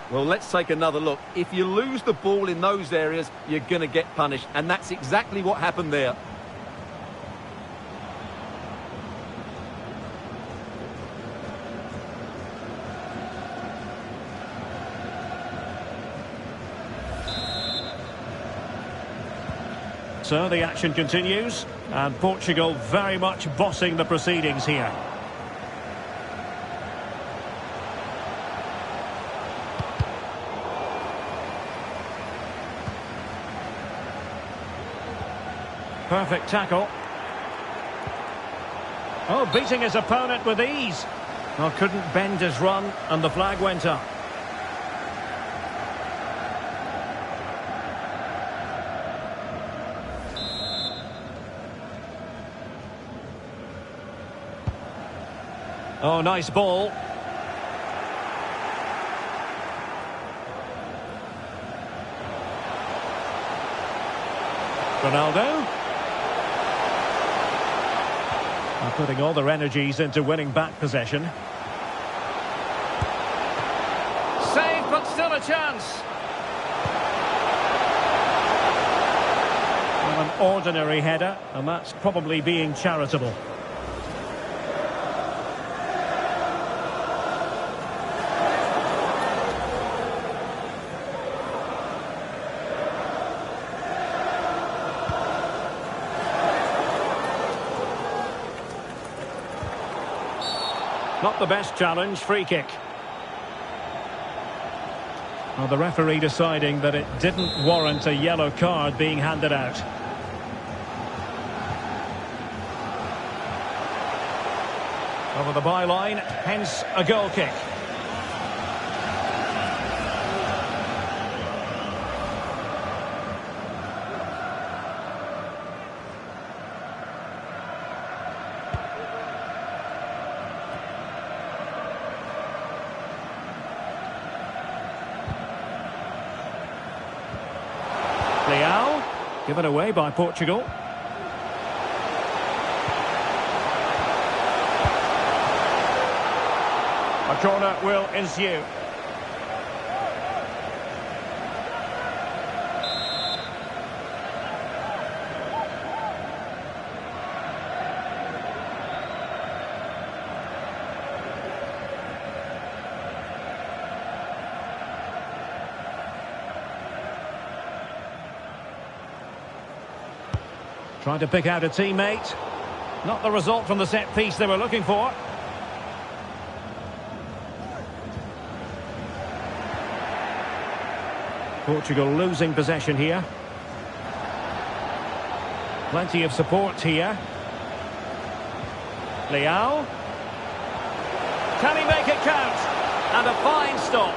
Well, let's take another look. If you lose the ball in those areas, you're going to get punished. And that's exactly what happened there. So the action continues, and Portugal very much bossing the proceedings here. Perfect tackle. Oh, beating his opponent with ease. Well, couldn't bend his run, and the flag went up. Oh, nice ball. Ronaldo. And putting all their energies into winning back possession. Save, but still a chance. Well, an ordinary header, and that's probably being charitable. Not the best challenge, free kick. Well, the referee deciding that it didn't warrant a yellow card being handed out. Over the byline, hence a goal kick. Leao, given away by Portugal. A corner will ensue. Trying to pick out a teammate. Not the result from the set piece they were looking for. Portugal losing possession here. Plenty of support here. Leao. Can he make it count? And a fine stop.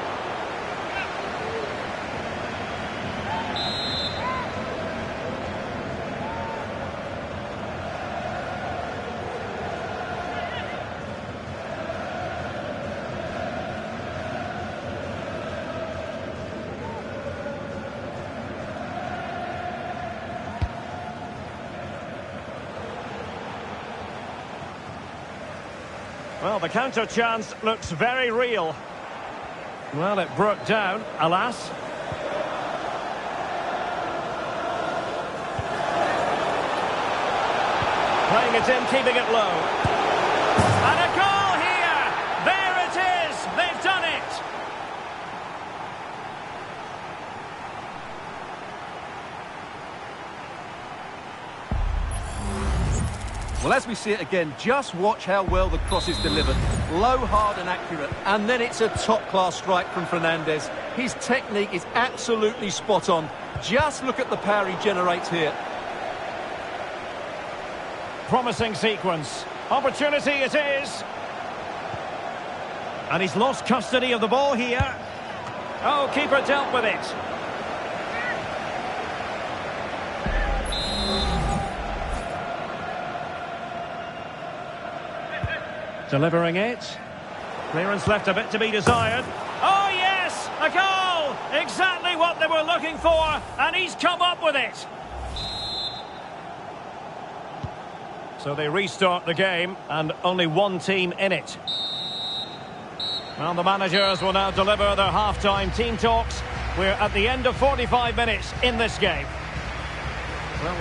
Well, the counter chance looks very real. Well, it broke down, alas. Playing it in, keeping it low. And a goal here! There it is! They've done it! Well, as we see it again, just watch how well the cross is delivered. Low, hard and accurate. And then it's a top-class strike from Fernandes. His technique is absolutely spot on. Just look at the power he generates here. Promising sequence. Opportunity it is. And he's lost custody of the ball here. Oh, keeper dealt with it. Delivering it. Clearance left a bit to be desired. Oh, yes! A goal! Exactly what they were looking for, and he's come up with it. So they restart the game, and only one team in it. Well, the managers will now deliver their half-time team talks. We're at the end of 45 minutes in this game. Well,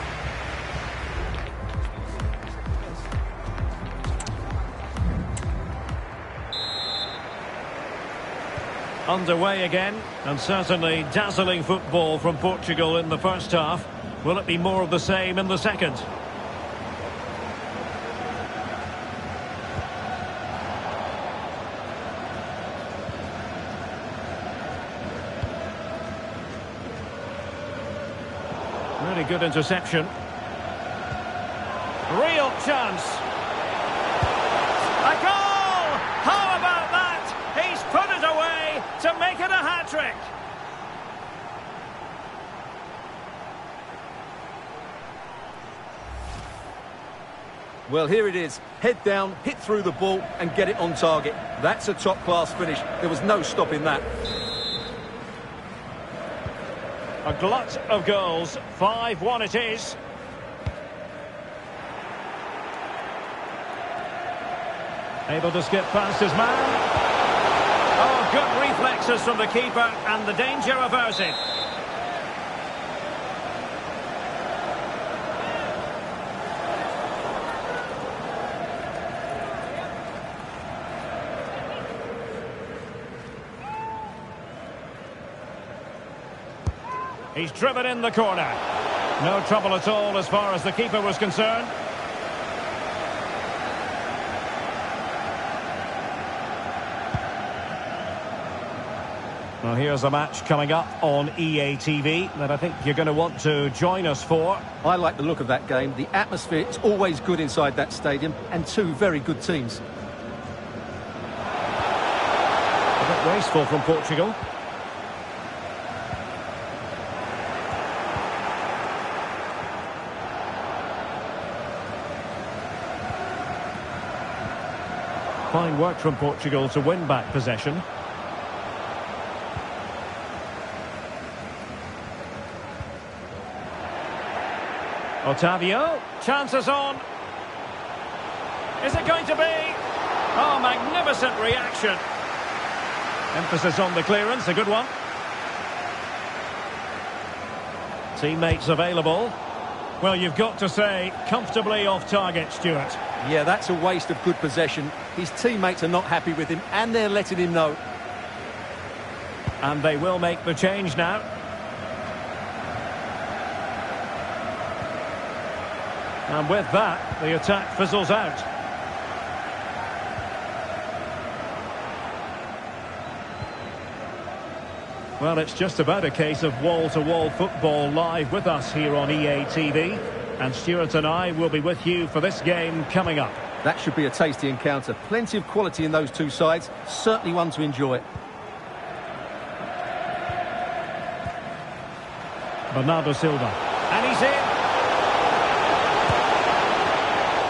underway again, and certainly dazzling football from Portugal in the first half. Will it be more of the same in the second? Really good interception. Real chance. A goal! How about that? He's put it away to make it a hat-trick. Well, here it is. Head down, hit through the ball and get it on target. That's a top-class finish. There was no stopping that. A glut of goals. 5-1 it is. Able to skip past his man. Oh, good reflexes from the keeper, and the danger averted. He's driven in the corner. No trouble at all as far as the keeper was concerned. Well, here's a match coming up on EA TV that I think you're going to want to join us for. I like the look of that game. The atmosphere is always good inside that stadium, and two very good teams. A bit wasteful from Portugal. Fine work from Portugal to win back possession. Otavio, chances on. Is it going to be? Oh, magnificent reaction. Emphasis on the clearance, a good one. Teammates available. Well, you've got to say, comfortably off target, Stuart. Yeah, that's a waste of good possession. His teammates are not happy with him, and they're letting him know. And they will make the change now. And with that, the attack fizzles out. Well, it's just about a case of wall-to-wall football live with us here on EA TV. And Stuart and I will be with you for this game coming up. That should be a tasty encounter. Plenty of quality in those two sides. Certainly one to enjoy. Bernardo Silva. And he's in.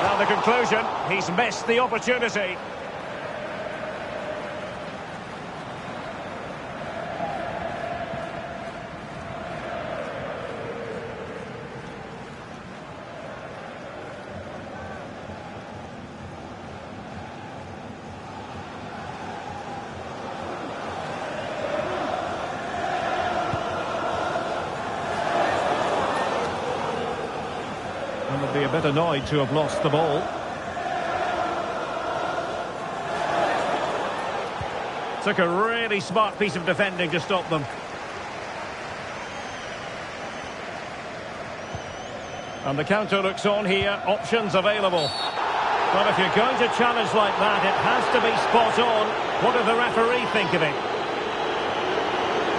Now the conclusion, he's missed the opportunity. And would be a bit annoyed to have lost the ball. Took a really smart piece of defending to stop them. And the counter looks on here, options available. But if you're going to challenge like that, it has to be spot on. What did the referee think of it?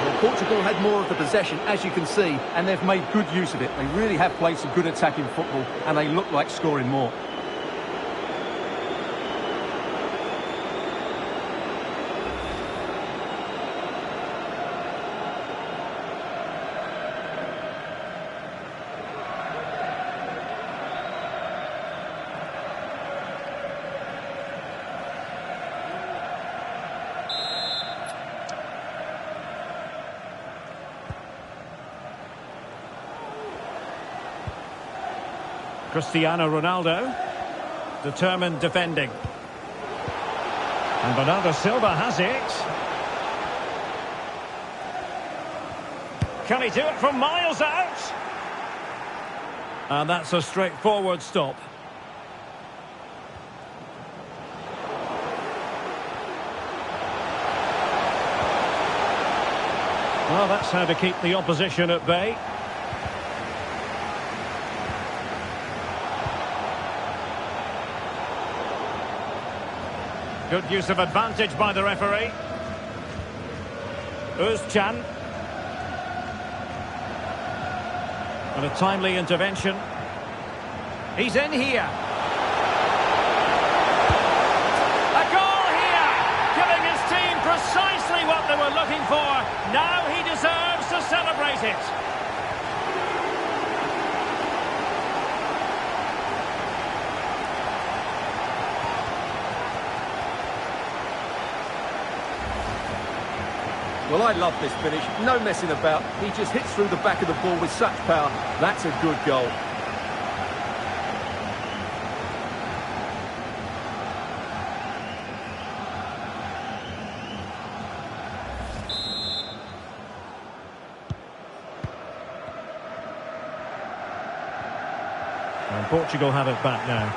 Well, Portugal had more of the possession, as you can see, and they've made good use of it. They really have played some good attacking football, and they look like scoring more. Cristiano Ronaldo, determined defending. And Bernardo Silva has it. Can he do it from miles out? And that's a straightforward stop. Well, that's how to keep the opposition at bay. Good use of advantage by the referee. Özcan. And a timely intervention. He's in here. A goal here! Giving his team precisely what they were looking for. Now he deserves to celebrate it. Well, I love this finish. No messing about. He just hits through the back of the ball with such power. That's a good goal. And Portugal have it back now.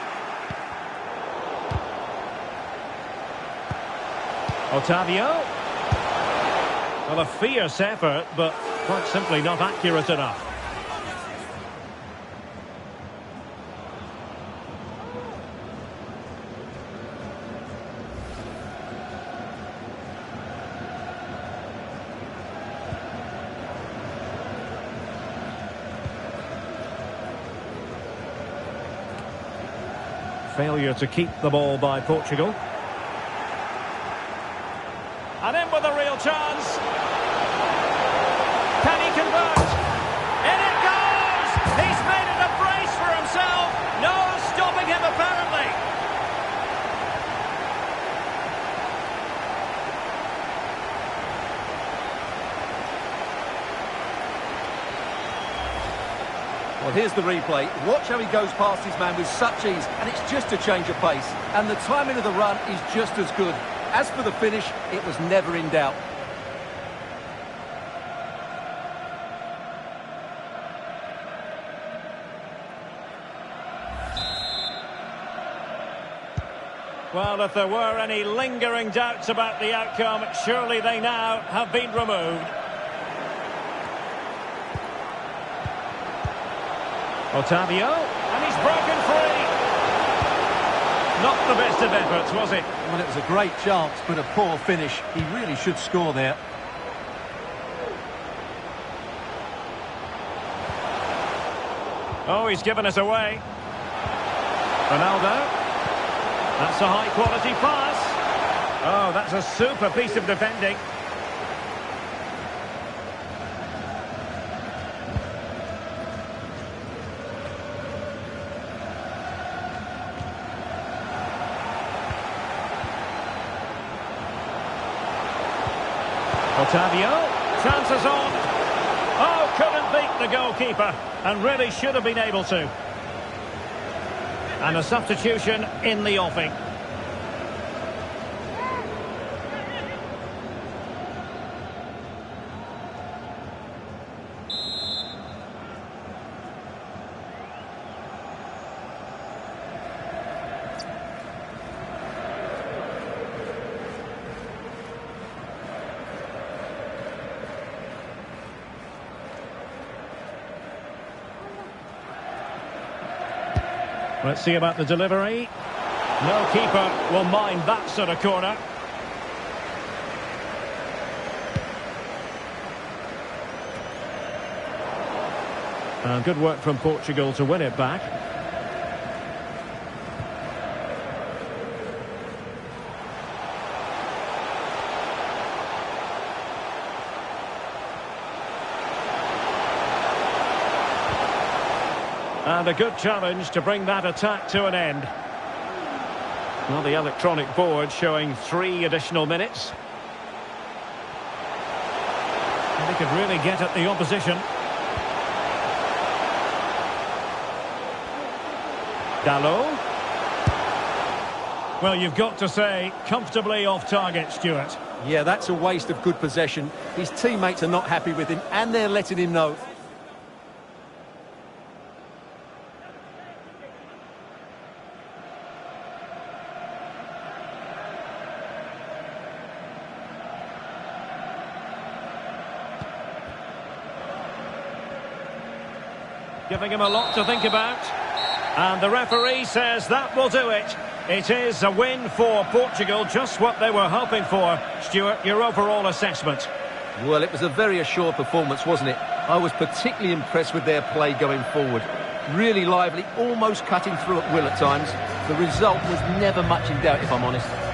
Otavio. Well, a fierce effort, but quite simply not accurate enough. Failure to keep the ball by Portugal. And in with a real chance. Can he convert? In it goes! He's made it a brace for himself. No stopping him, apparently. Well, here's the replay. Watch how he goes past his man with such ease, and it's just a change of pace. And the timing of the run is just as good. As for the finish, it was never in doubt. Well, if there were any lingering doubts about the outcome, surely they now have been removed. Otavio, And he's broken free. Not the best of efforts, was it? Well, it was a great chance, but a poor finish. He really should score there. Oh, he's given us away. Ronaldo. That's a high-quality pass. Oh, that's a super piece of defending. Otavio, chances on. Oh, couldn't beat the goalkeeper, and really should have been able to. And a substitution in the offing. Let's see about the delivery. No keeper will mind that sort of corner. And good work from Portugal to win it back. And a good challenge to bring that attack to an end. Well, the electronic board showing 3 additional minutes. And they could really get at the opposition. Dalot. Well, you've got to say, comfortably off target, Stuart. Yeah, that's a waste of good possession. His teammates are not happy with him, and they're letting him know. Giving him a lot to think about. And the referee says that will do it. It is a win for Portugal, just what they were hoping for. Stuart, your overall assessment? Well, it was a very assured performance, wasn't it? I was particularly impressed with their play going forward. Really lively, almost cutting through at will at times. The result was never much in doubt, if I'm honest.